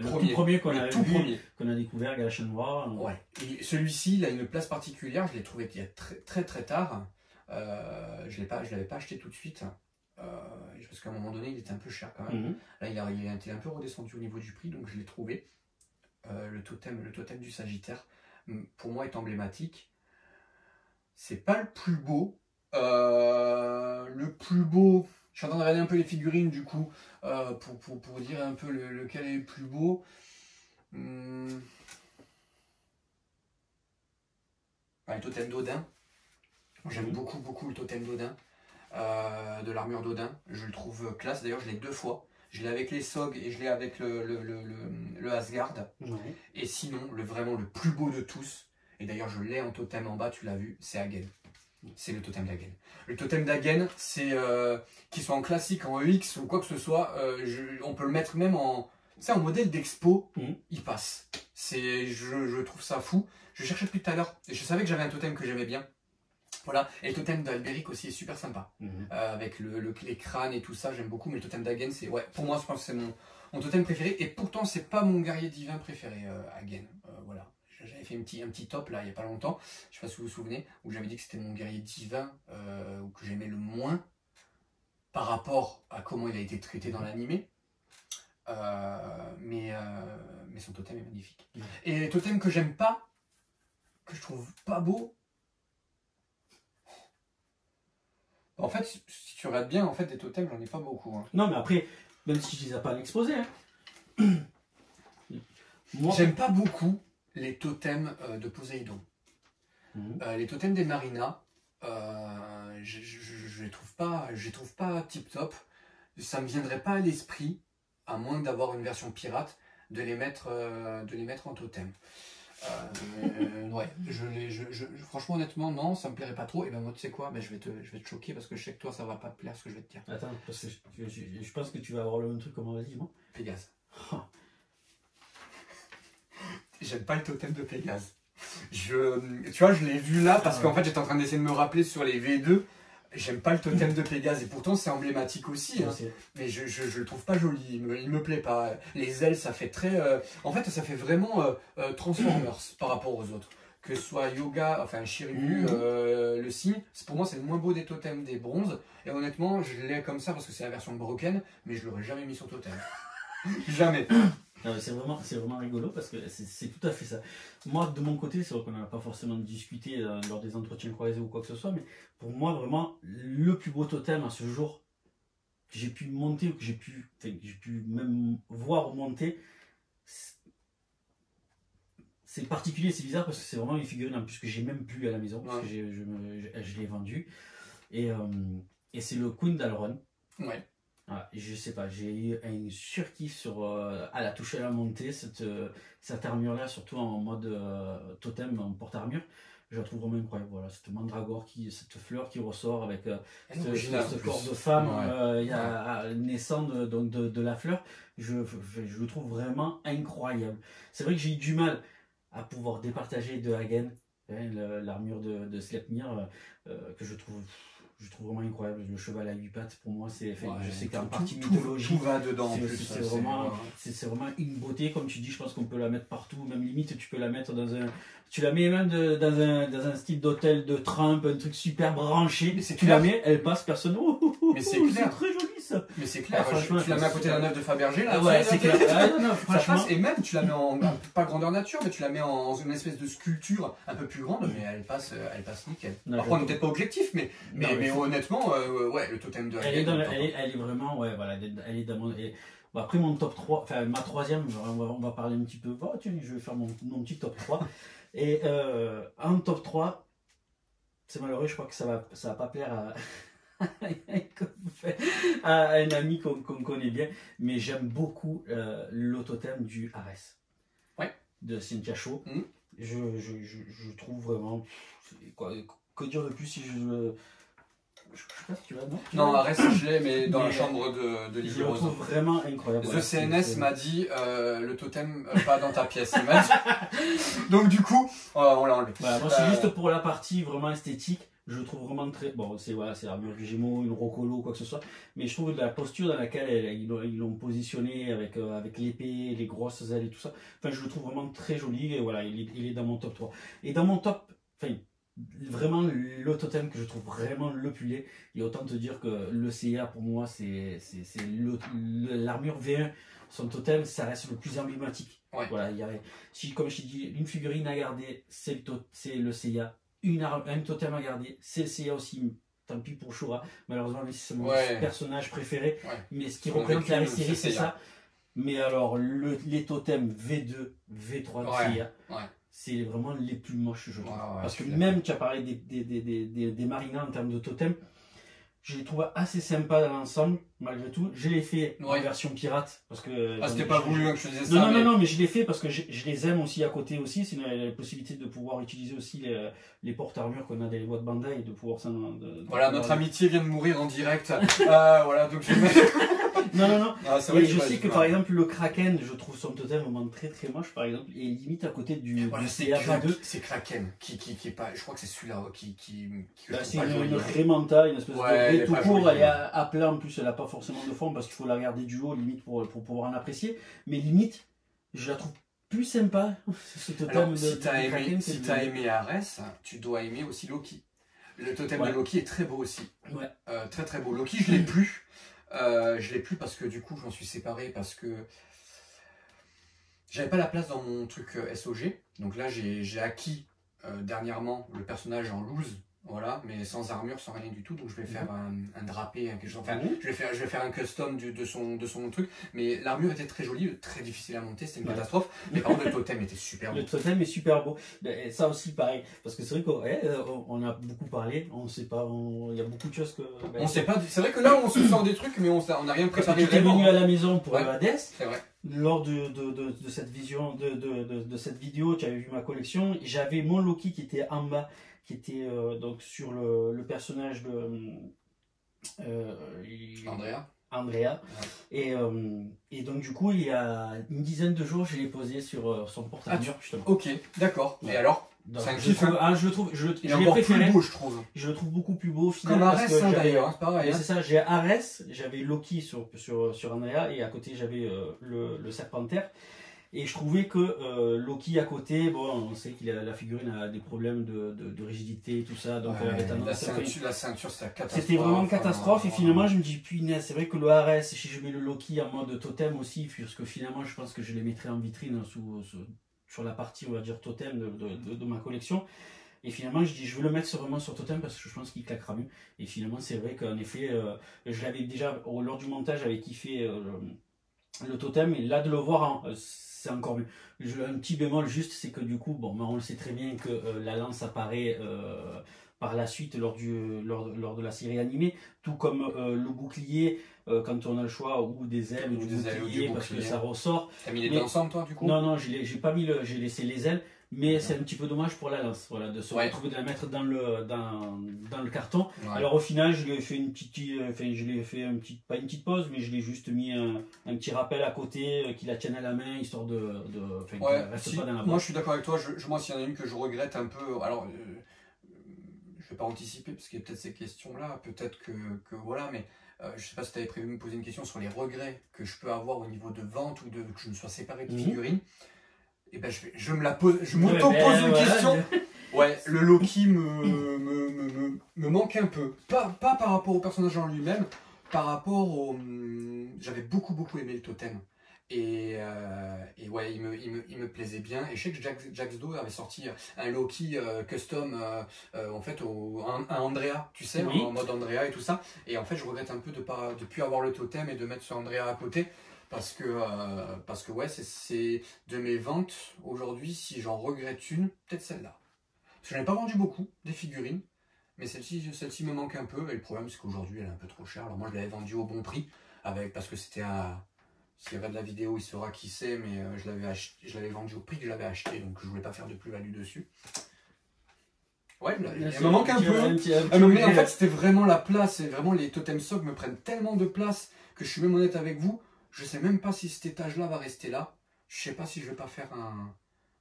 [SPEAKER 2] tout premier qu'on a découvert, Galachan Noir.
[SPEAKER 1] Ouais. Et celui-ci, il a une place particulière. Je l'ai trouvé il y a très tard. Je l'avais pas acheté tout de suite. Parce qu'à un moment donné, il était un peu cher quand même. Là, il a été un peu redescendu au niveau du prix, donc je l'ai trouvé. Le totem du Sagittaire, pour moi, est emblématique. C'est pas le plus beau. Le plus beau... Je suis en train de regarder un peu les figurines du coup, pour dire un peu lequel est le plus beau. Le totem d'Odin. J'aime beaucoup le totem d'Odin. de l'armure d'Odin. Je le trouve classe. D'ailleurs, je l'ai 2 fois. Je l'ai avec les SOG et je l'ai avec le Asgard.
[SPEAKER 2] Ouais.
[SPEAKER 1] Et sinon, vraiment le plus beau de tous, et d'ailleurs je l'ai en totem en bas, tu l'as vu, c'est Hagen. C'est le totem d'Hagen. Le totem d'Hagen, c'est qu'il soit en classique, en EX ou quoi que ce soit, on peut le mettre même en modèle d'expo, il passe. Je trouve ça fou. Je cherchais depuis tout à l'heure, et je savais que j'avais un totem que j'aimais bien. Voilà, et le totem d'Alberic aussi est super sympa. Avec les crânes et tout ça, j'aime beaucoup, mais le totem d'Hagen, c'est, ouais, pour moi, je pense que c'est mon totem préféré, et pourtant, c'est pas mon guerrier divin préféré, Hagen. Voilà. J'avais fait un petit top là il n'y a pas longtemps, je ne sais pas si vous vous souvenez, où j'avais dit que c'était mon guerrier divin, ou que j'aimais le moins par rapport à comment il a été traité dans l'animé. Mais son totem est magnifique. Et les totems que j'aime pas, que je trouve pas beau, en fait, si tu regardes bien, en fait, des totems, j'en ai pas beaucoup. Hein.
[SPEAKER 2] Non, mais après, même si je les ai pas à l'exposé, hein.
[SPEAKER 1] J'aime pas beaucoup les totems de Poséidon. Les totems des Marinas, je les trouve pas tip top. Ça me viendrait pas à l'esprit, à moins d'avoir une version pirate, de les mettre en totem. Ouais, franchement, honnêtement, non, ça me plairait pas trop. Et ben moi, tu sais quoi, ben, je vais te choquer parce que je sais que toi, ça va pas te plaire ce que je vais te dire.
[SPEAKER 2] Attends, parce que je pense que tu vas avoir le même truc. Comment, vas-y, moi.
[SPEAKER 1] Pégase. J'aime pas le totem de Pégase. Tu vois, je l'ai vu là parce qu'en fait, j'étais en train d'essayer de me rappeler sur les V2. J'aime pas le totem de Pégase et pourtant c'est emblématique aussi. Hein. Mais je le trouve pas joli, il me plaît pas. Les ailes, ça fait très. En fait, ça fait vraiment Transformers par rapport aux autres. Que ce soit Yoga, enfin Shiryu, le signe, pour moi c'est le moins beau des totems des bronzes. Et honnêtement, je l'ai comme ça parce que c'est la version broken, mais je l'aurais jamais mis sur totem. Jamais.
[SPEAKER 2] C'est vraiment rigolo parce que c'est tout à fait ça. Moi, de mon côté, c'est vrai qu'on n'a pas forcément discuté lors des entretiens croisés ou quoi que ce soit, mais pour moi, vraiment, le plus beau totem à ce jour que j'ai pu monter ou que j'ai pu même voir monter, c'est particulier, c'est bizarre parce que c'est vraiment une figurine en plus que j'ai même plus à la maison parce que je l'ai vendue. Et c'est le Queen d'Alron.
[SPEAKER 1] Ouais.
[SPEAKER 2] Ah, je sais pas, j'ai eu un surkiff sur à la touche à la montée, cette armure là, surtout en mode totem, en porte-armure, je la trouve vraiment incroyable. Voilà, cette mandragore, cette fleur qui ressort avec ce corps de femme naissant de la fleur, je le trouve vraiment incroyable. C'est vrai que j'ai eu du mal à pouvoir départager de Hagen, l'armure de Sleipnir, que je trouve vraiment incroyable. Le cheval à 8 pattes, pour moi, je sais qu'en partie mythologie,
[SPEAKER 1] tout va dedans.
[SPEAKER 2] C'est vraiment une beauté, comme tu dis. Je pense qu'on peut la mettre partout, même limite, tu peux la mettre tu la mets même dans un style d'hôtel de Trump, un truc super branché. Tu la mets, elle passe, personne.
[SPEAKER 1] Mais c'est clair.
[SPEAKER 2] C'est très joli ça.
[SPEAKER 1] Mais c'est clair. Tu la mets à côté d'un œuf de Fabergé là.
[SPEAKER 2] Ouais, c'est clair.
[SPEAKER 1] Franchement. Et même, tu la mets en pas grandeur nature, mais tu la mets en une espèce de sculpture un peu plus grande, mais elle passe nickel. Après, on n'est peut-être pas objectif, mais honnêtement, ouais, le totem de
[SPEAKER 2] elle est vraiment, ouais, voilà, elle est dans mon. Bon, après mon top 3, enfin ma troisième, on va parler un petit peu. Oh, tiens, je vais faire mon petit top 3. Et en top 3, c'est malheureux, je crois que ça va pas plaire à un ami qu'on connaît bien, mais j'aime beaucoup le totem du Ares.
[SPEAKER 1] Ouais.
[SPEAKER 2] De Cynthia Shaw. Je trouve vraiment. Que dire de plus si je sais pas si tu l'as, non?
[SPEAKER 1] Non, Ares, je l'ai, mais dans la chambre de Lily
[SPEAKER 2] Rose. Je le trouve vraiment incroyable.
[SPEAKER 1] The CNS m'a dit le totem, pas dans ta pièce, il m'a dit. Donc, du coup, on l'a enlevé.
[SPEAKER 2] Voilà, moi, c'est juste pour la partie vraiment esthétique. Je le trouve vraiment très. Bon, c'est l'armure du Gémeaux, une Rocolo, quoi que ce soit. Mais je trouve la posture dans laquelle ils l'ont positionné avec l'épée, les grosses ailes et tout ça. Enfin, je le trouve vraiment très joli. Et voilà, il est dans mon top 3. Et dans mon top. Enfin, vraiment le totem que je trouve vraiment le plus laid, et autant te dire que le CIA pour moi c'est l'armure V1, son totem ça reste le plus emblématique.
[SPEAKER 1] Ouais.
[SPEAKER 2] Voilà, comme je t'ai dit, une figurine à garder c'est le CIA, un totem à garder c'est le CIA aussi. Tant pis pour Shura, malheureusement c'est mon personnage préféré, mais ce qui représente la série c'est ça. Mais alors les totems V2, V3 de CIA, c'est vraiment les plus moches, je trouve. Parce que même, tu as parlé des Marinas en termes de totem, je les trouve assez sympas dans l'ensemble, malgré tout. Je les fais en version pirate, parce que...
[SPEAKER 1] Ah, c'était pas voulu que je faisais ça.
[SPEAKER 2] Non, mais je les fais parce que je les aime aussi à côté aussi. C'est la possibilité de pouvoir utiliser aussi les portes-armures qu'on a des boîtes Bandai et de pouvoir...
[SPEAKER 1] Voilà, notre amitié vient de mourir en direct. Voilà, donc je vais...
[SPEAKER 2] Non.
[SPEAKER 1] Ah,
[SPEAKER 2] Et je sais que par exemple le Kraken, je trouve son totem vraiment très très moche par exemple, et limite à côté du CRA2.
[SPEAKER 1] C'est Kraken qui est pas, je crois que c'est celui-là qui
[SPEAKER 2] c'est une Grémanta, une espèce de gré tout court, elle est à plat en plus, elle a pas forcément de forme parce qu'il faut la regarder du haut limite pour pouvoir en apprécier, mais limite je la trouve plus sympa ce totem.
[SPEAKER 1] Alors, si t'as aimé Ares, tu dois aimer aussi Loki. Le totem de Loki est très beau aussi. Très très beau. Loki je l'ai plus. Je l'ai plus parce que du coup je m'en suis séparé parce que j'avais pas la place dans mon truc SOG. Donc là j'ai acquis dernièrement le personnage en loose, voilà, mais sans armure, sans rien du tout. Donc je vais faire un drapé, quelque chose. Enfin, je vais faire un custom de son truc. Mais l'armure était très jolie, très difficile à monter, c'était une catastrophe. Mais par contre le totem était super beau.
[SPEAKER 2] Le totem est super beau. Et ça aussi pareil, parce que c'est vrai qu'on a beaucoup parlé, on sait pas, il y a beaucoup de choses que...
[SPEAKER 1] on sait pas, c'est vrai que là on se sort des trucs, mais on n'a rien préparé.
[SPEAKER 2] Tu es venu à la maison pour le Hades.
[SPEAKER 1] C'est vrai.
[SPEAKER 2] Lors de cette vision, de cette vidéo, tu avais vu ma collection. J'avais mon Loki qui était en bas, qui était donc sur le personnage de Andrea. Ouais. Et donc du coup, il y a une dizaine de jours, je l'ai posé sur son porte-armure justement.
[SPEAKER 1] Ok, d'accord. Ouais. Et alors?
[SPEAKER 2] C'est un kiff. Je le trouve, je l'ai préféré. Plus beau, je trouve. Je le trouve beaucoup plus beau.
[SPEAKER 1] Comme Ares, d'ailleurs, c'est pareil.
[SPEAKER 2] C'est ça, j'ai Ares, j'avais Loki sur Andrea, et à côté j'avais le Serpentaire. Et je trouvais que Loki à côté, bon, on sait qu'il la figurine a des problèmes de rigidité et tout ça. Donc
[SPEAKER 1] la ceinture, c'est la catastrophe.
[SPEAKER 2] C'était vraiment une catastrophe. Et finalement, je me dis, punaise, c'est vrai que le Ares, si je mets le Loki en mode totem aussi, parce que finalement, je pense que je les mettrais en vitrine sur la partie, on va dire, totem de ma collection. Et finalement, je dis, je veux le mettre vraiment sur totem parce que je pense qu'il claquera mieux. Et finalement, c'est vrai qu'en effet, je l'avais déjà, lors du montage, j'avais kiffé le totem. Et là, de le voir, c'est encore mieux. Un petit bémol juste, c'est que du coup, bon, on le sait très bien que la lance apparaît par la suite lors de la série animée, tout comme le bouclier, quand on a le choix, ou des ailes ou du bouclier, parce que ça ressort.
[SPEAKER 1] T'as mis les deux ensemble, toi, du coup?
[SPEAKER 2] Non, j'ai pas mis j'ai laissé les ailes, mais c'est un petit peu dommage pour la lance, voilà, de se retrouver, de la mettre dans le carton. Alors au final, je lui ai fait une petite, pas une petite pause, mais je l'ai juste mis un petit rappel à côté, qui la tienne à la main, histoire qu'elle reste pas dans la boîte.
[SPEAKER 1] Moi je suis d'accord avec toi, moi s'il y en a une que je regrette un peu, alors je vais pas anticiper parce qu'il y a peut-être ces questions-là, peut-être que voilà, mais je sais pas si tu avais prévu de me poser une question sur les regrets que je peux avoir au niveau de vente ou que je me sois séparé de figurines. Et ben je m'auto-pose une question. Ouais, le Loki me manque un peu. Pas par rapport au personnage en lui-même, par rapport au... J'avais beaucoup aimé le totem. Et ouais, il me plaisait bien. Et je sais que Jaxdo avait sorti un Loki custom, en fait, un Andrea, tu sais, en mode Andrea et tout ça. Et en fait, je regrette un peu de plus avoir le totem et de mettre ce Andrea à côté. Parce que ouais, c'est de mes ventes aujourd'hui, si j'en regrette une, peut-être celle-là. Parce que je n'ai pas vendu beaucoup des figurines, mais celle-ci me manque un peu. Et le problème, c'est qu'aujourd'hui, elle est un peu trop chère. Alors moi, je l'avais vendue au bon prix, parce que c'était s'il regarde la vidéo, il saura qui c'est, mais je l'avais vendu au prix que je l'avais acheté, donc je voulais pas faire de plus-value dessus. Ouais, elle me manque un peu. Mais en fait, c'était vraiment la place, et vraiment les totem sock me prennent tellement de place que je suis même honnête avec vous. Je sais même pas si cet étage-là va rester là. Je sais pas si je vais pas faire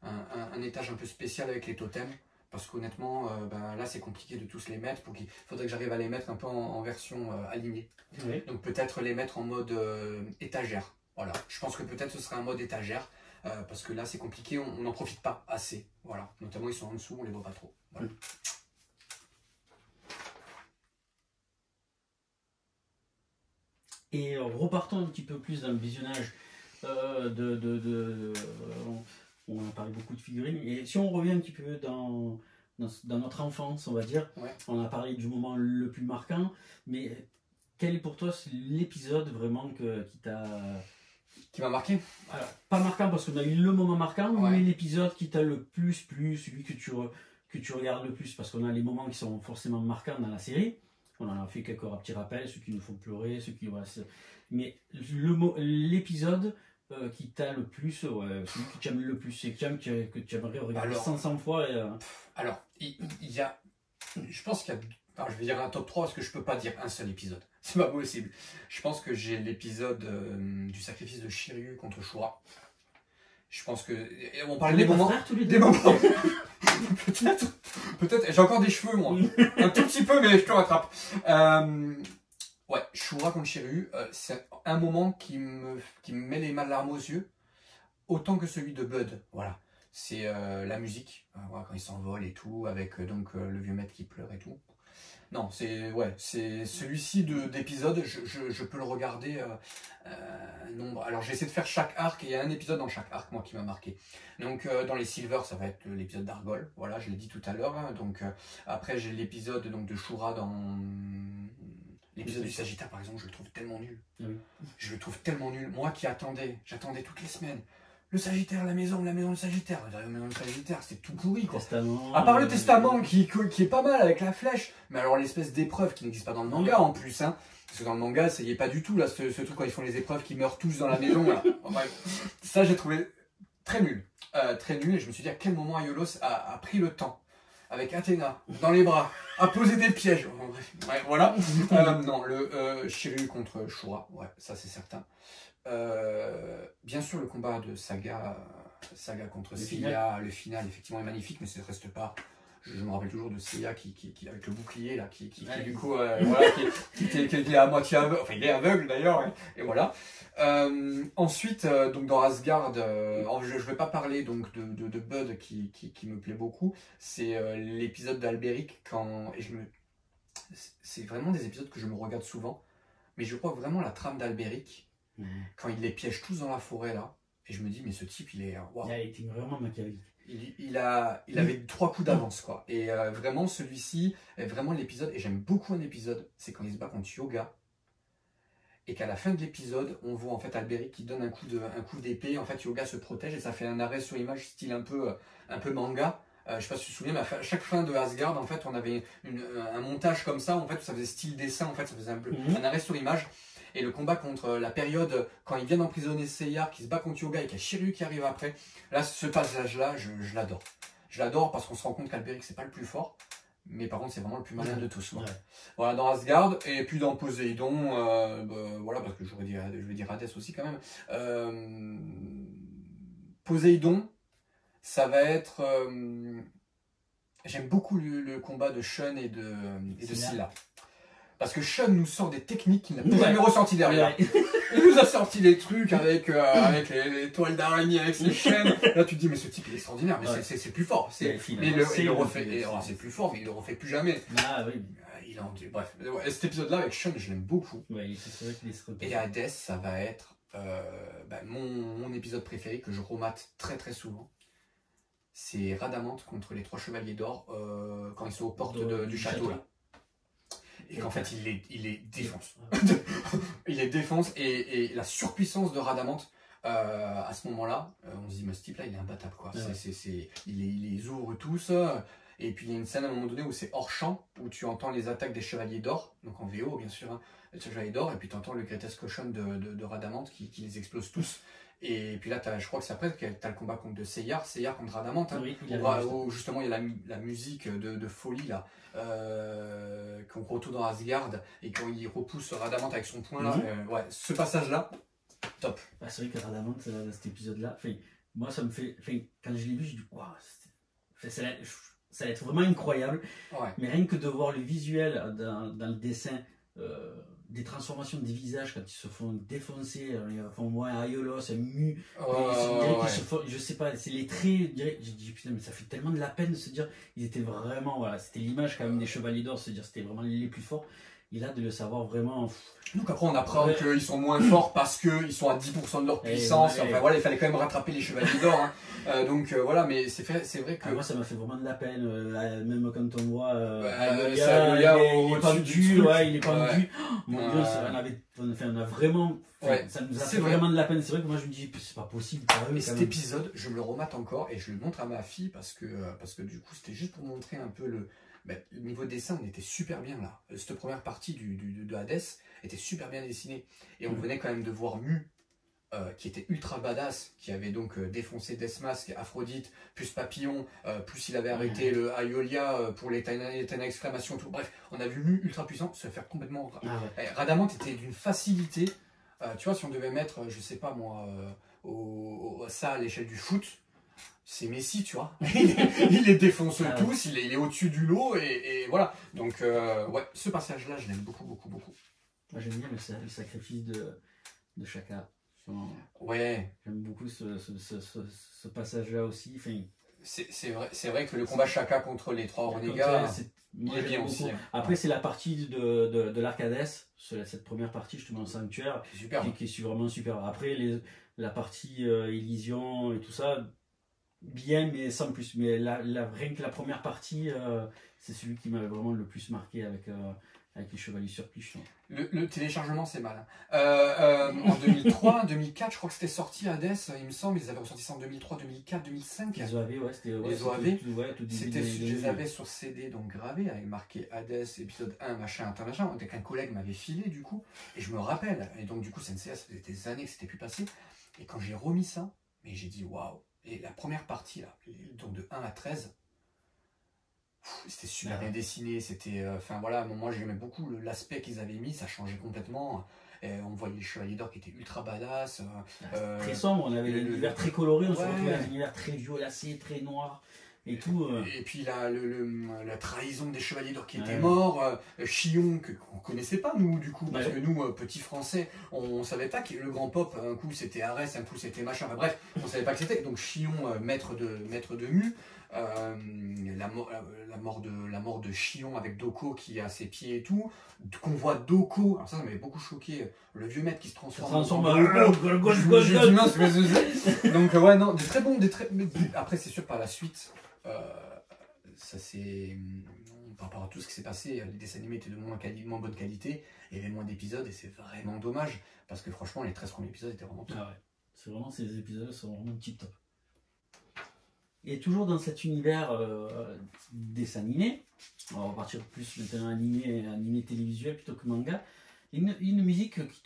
[SPEAKER 1] un étage un peu spécial avec les totems. Parce qu'honnêtement, là c'est compliqué de tous les mettre. Il faudrait que j'arrive à les mettre un peu en version alignée. Oui. Donc peut-être les mettre en mode étagère. Voilà. Je pense que peut-être ce serait un mode étagère. Parce que là c'est compliqué, on n'en profite pas assez. Voilà. Notamment ils sont en dessous, on les voit pas trop. Voilà.
[SPEAKER 2] Et repartons un petit peu plus dans le visionnage on a parlé beaucoup de figurines. Et si on revient un petit peu dans notre enfance, on va dire, on a parlé du moment le plus marquant, mais quel est pour toi l'épisode vraiment
[SPEAKER 1] qui m'a marqué?
[SPEAKER 2] Alors, pas marquant parce qu'on a eu le moment marquant, mais l'épisode qui t'a le plus plu, celui que tu regardes le plus, parce qu'on a les moments qui sont forcément marquants dans la série. On en a fait quelques petits rappels, ceux qui nous font pleurer, ceux qui... Voilà, mais l'épisode qui t'a le plus, celui que tu aimes le plus, c'est que tu aimerais regarder 500 fois.
[SPEAKER 1] Alors, il y a... Je pense qu'il y a... Alors, je vais dire un top 3 parce que je peux pas dire un seul épisode. C'est pas possible. Je pense que j'ai l'épisode du sacrifice de Shiryu contre Shura. Je pense que... On parle des moments... Des moments... Peut-être. J'ai encore des cheveux, moi. Un tout petit peu, mais je te rattrape. Ouais, Shura contre Shiryu, c'est un moment qui me met les larmes aux yeux, autant que celui de Bud. Voilà. C'est la musique, voilà, quand il s'envole et tout, avec le vieux maître qui pleure et tout. Non, c'est celui-ci d'épisode, je peux le regarder nombre. Alors j'essaie de faire chaque arc, et il y a un épisode dans chaque arc, moi, qui m'a marqué. Donc dans les Silver, ça va être l'épisode d'Argol, voilà, je l'ai dit tout à l'heure. Hein, après j'ai l'épisode de Shura dans... L'épisode du Sagittaire, par exemple, je le trouve tellement nul. Oui. Je le trouve tellement nul. Moi qui j'attendais toutes les semaines. Le Sagittaire, la maison, le Sagittaire. La maison, le Sagittaire, c'est tout pourri, quoi. Testament, à part le testament qui est pas mal avec la flèche. Mais alors l'espèce d'épreuve qui n'existe pas dans le manga en plus, hein. Parce que dans le manga, ça y est pas du tout, là, ce truc quand ils font les épreuves qui meurent tous dans la maison, là. Ça, j'ai trouvé très nul. Très nul, et je me suis dit à quel moment Aiolos a pris le temps, avec Athéna, dans les bras, à poser des pièges. Ouais, voilà. Non, le Shiryu contre Shura, ouais, ça c'est certain. Bien sûr, le combat de Saga contre Seiya, le final, effectivement, est magnifique, mais ça ne reste pas... Je me rappelle toujours de Seiya qui avec le bouclier, là, qui du coup, voilà, qui est à moitié aveugle, enfin, il est aveugle d'ailleurs, et voilà. Ensuite, donc dans Asgard, je ne vais pas parler donc de Bud qui me plaît beaucoup, c'est l'épisode d'Alberic, c'est vraiment des épisodes que je me regarde souvent, mais je crois que vraiment la trame d'Alberic, quand il les piège tous dans la forêt là, et je me dis mais ce type il est... Wow.
[SPEAKER 2] Il a été vraiment machiavélique.
[SPEAKER 1] Il avait 3 coups d'avance quoi. Et vraiment celui-ci est vraiment l'épisode, et j'aime beaucoup un épisode, c'est quand il se bat contre Yoga. Et qu'à la fin de l'épisode, on voit en fait Alberic qui donne un coup d'épée, en fait Yoga se protège et ça fait un arrêt sur image style un peu manga. Je sais pas si tu te souviens, mais à chaque fin de Asgard, en fait, on avait un montage comme ça, en fait, ça faisait style dessin, en fait, ça faisait un arrêt sur image. Et le combat contre la période, quand ils viennent emprisonner Seiya, qui se bat contre Yoga et qu'il y a Shiryu qui arrive après, là, ce passage-là, je l'adore. Je l'adore parce qu'on se rend compte qu'Alberic, c'est pas le plus fort, mais par contre, c'est vraiment le plus malin de tous. Ouais. Voilà, dans Asgard, et puis dans Poséidon, voilà, parce que je vais dire Hadès aussi quand même. Poséidon, ça va être... J'aime beaucoup le combat de Shun et de Scylla. Parce que Shun nous sort des techniques qu'il n'a plus jamais ressorties derrière. Ouais. Il nous a sorti des trucs avec les toiles d'araignée, avec les chaînes. Là, tu te dis, mais ce type, il est extraordinaire, mais c'est plus fort. Mais il le refait. C'est plus fort, mais il le refait plus jamais.
[SPEAKER 2] Ah oui.
[SPEAKER 1] Bref, cet épisode-là avec Shun, je l'aime beaucoup.
[SPEAKER 2] Ouais, c'est vrai qu'il est...
[SPEAKER 1] Et Hadès, ça va être mon épisode préféré que je remate très très souvent. C'est Radamante contre les 3 chevaliers d'or quand ils sont aux portes du château là. Et qu'en fait il les défonce. Il les défonce et la surpuissance de Radamante à ce moment-là, on se dit mais ce type là il est imbattable quoi. Ouais. Il les ouvre tous. Et puis il y a une scène à un moment donné où c'est hors champ, où tu entends les attaques des chevaliers d'or, donc en VO bien sûr, hein, les chevaliers d'or, et puis tu entends le Greatest Cochon de Radamante qui les explose tous. Et puis là, je crois que c'est après que tu as le combat contre Seiya contre Radamante, hein, oui, où justement il y a la musique de folie là, qu'on retrouve dans Asgard, et quand il repousse Radamante avec son poing là, ouais, ce passage là, top.
[SPEAKER 2] Bah, c'est vrai que Radamante, cet épisode là, moi ça me fait, quand je l'ai vu, je dis waouh, ça va être vraiment incroyable, ouais. Mais rien que de voir le visuel dans le dessin, des transformations des visages quand ils se font défoncer, ils font moins Aiolos, mu, je sais pas, c'est les traits, je dis putain mais ça fait tellement de la peine de se dire, ils étaient vraiment, voilà, c'était l'image quand même des chevaliers d'or, se dire c'était vraiment les plus forts, et là de le savoir vraiment...
[SPEAKER 1] Donc après on apprend qu'ils sont moins forts parce qu'ils sont à 10% de leur puissance, enfin voilà, il fallait quand même rattraper les chevaliers d'or, hein. Donc voilà, mais c'est vrai que...
[SPEAKER 2] moi ça m'a fait vraiment de la peine, même quand on voit
[SPEAKER 1] il est
[SPEAKER 2] pendu, il est pendu, mon Dieu, on a vraiment... ça nous a fait vraiment de la peine, c'est vrai que moi je me dis c'est pas possible.
[SPEAKER 1] Et cet épisode, je me le remate encore et je le montre à ma fille parce que du coup c'était juste pour montrer un peu Ben, le niveau de dessin, on était super bien là. Cette première partie de Hades était super bien dessinée. Et on venait quand même de voir Mu, qui était ultra badass, qui avait donc défoncé Deathmask, Aphrodite, plus Papillon, plus il avait arrêté le Aiolia pour les Tana exclamation, tout. Bref, on a vu Mu ultra puissant se faire complètement... Rhadamant était d'une facilité. Tu vois, si on devait mettre, je sais pas moi, ça à l'échelle du foot, c'est Messi, tu vois. Il les défonce tous, il est au-dessus du lot, et voilà. Donc, ouais, ce passage-là, je l'aime beaucoup, beaucoup, beaucoup.
[SPEAKER 2] Moi, j'aime bien le sacrifice de Shaka.
[SPEAKER 1] Ouais.
[SPEAKER 2] J'aime beaucoup ce passage-là aussi. Enfin,
[SPEAKER 1] c'est vrai que le combat Shaka contre les trois renégats, il est bien aussi.
[SPEAKER 2] Après, c'est la partie de l'Arcades, cette première partie, justement, en sanctuaire, qui est vraiment super. Après, la partie Elysion et tout ça, bien, mais sans plus. Mais rien que la première partie, c'est celui qui m'avait vraiment le plus marqué avec les chevaliers sur Pliche.
[SPEAKER 1] Le téléchargement, c'est mal. En 2003, 2004, je crois que c'était sorti Hades, il me semble. Ils avaient ressorti ça en 2003, 2004, 2005.
[SPEAKER 2] Les OAV, ouais, c'était. Ouais,
[SPEAKER 1] les OAV, je les avais sur CD, donc gravés, avec marqué Hades, épisode 1, machin, dès qu'un collègue m'avait filé, du coup. Et je me rappelle. Et donc, du coup, CNCA, ça faisait des années que c'était plus passé. Et quand j'ai remis ça, mais j'ai dit waouh. Et la première partie, là, donc de 1 à 13, c'était super bien dessiné, c'était... Enfin voilà, moi j'aimais beaucoup l'aspect qu'ils avaient mis, ça changeait complètement. On voyait les chevaliers d'or qui étaient ultra badass.
[SPEAKER 2] Très sombre, on avait l'univers très coloré, on se retrouvait dans un univers très violacé, très noir. Et tout.
[SPEAKER 1] Et puis la trahison des chevaliers d'or qui étaient morts, Chillon qu'on connaissait pas nous du coup, parce que nous, petits français, on savait pas que le grand pop, un coup c'était Arès, un coup c'était machin, enfin bref, on savait pas que c'était. Donc Chillon, maître de Mu, la mort de Chillon avec Doko qui a ses pieds et tout, qu'on voit Doko, alors ça m'avait beaucoup choqué, le vieux maître qui se transforme en Doko. Donc ouais, non, après c'est sûr par la suite, ça c'est par rapport à tout ce qui s'est passé, les dessins animés étaient de moins bonne qualité, il y avait moins d'épisodes et c'est vraiment dommage parce que franchement les 13 premiers épisodes étaient vraiment top.
[SPEAKER 2] Ah ouais, c'est vraiment, ces épisodes sont vraiment tip top. Et toujours dans cet univers dessin animé, on va repartir plus maintenant animé télévisuel plutôt que manga, une musique qui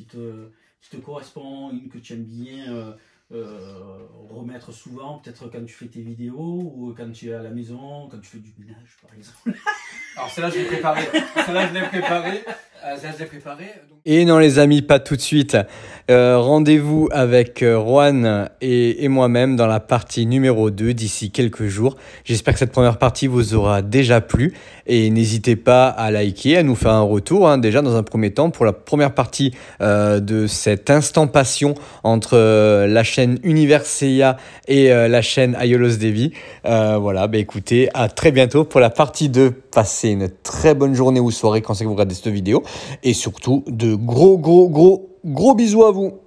[SPEAKER 2] te correspond, une que tu aimes bien remettre souvent, peut-être quand tu fais tes vidéos ou quand tu es à la maison, quand tu fais du ménage par exemple.
[SPEAKER 1] Alors celle-là je l'ai préparée.
[SPEAKER 3] Et non les amis, pas tout de suite. Rendez-vous avec Juan et moi-même dans la partie numéro 2 d'ici quelques jours. J'espère que cette première partie vous aura déjà plu. Et n'hésitez pas à liker, à nous faire un retour, déjà dans un premier temps, pour la première partie de cet instant passion entre la chaîne Universeia et la chaîne Aiolos Devi. Voilà, écoutez, à très bientôt pour la partie 2. Passez une très bonne journée ou soirée quand c'est que vous regardez cette vidéo. Et surtout, de gros bisous à vous.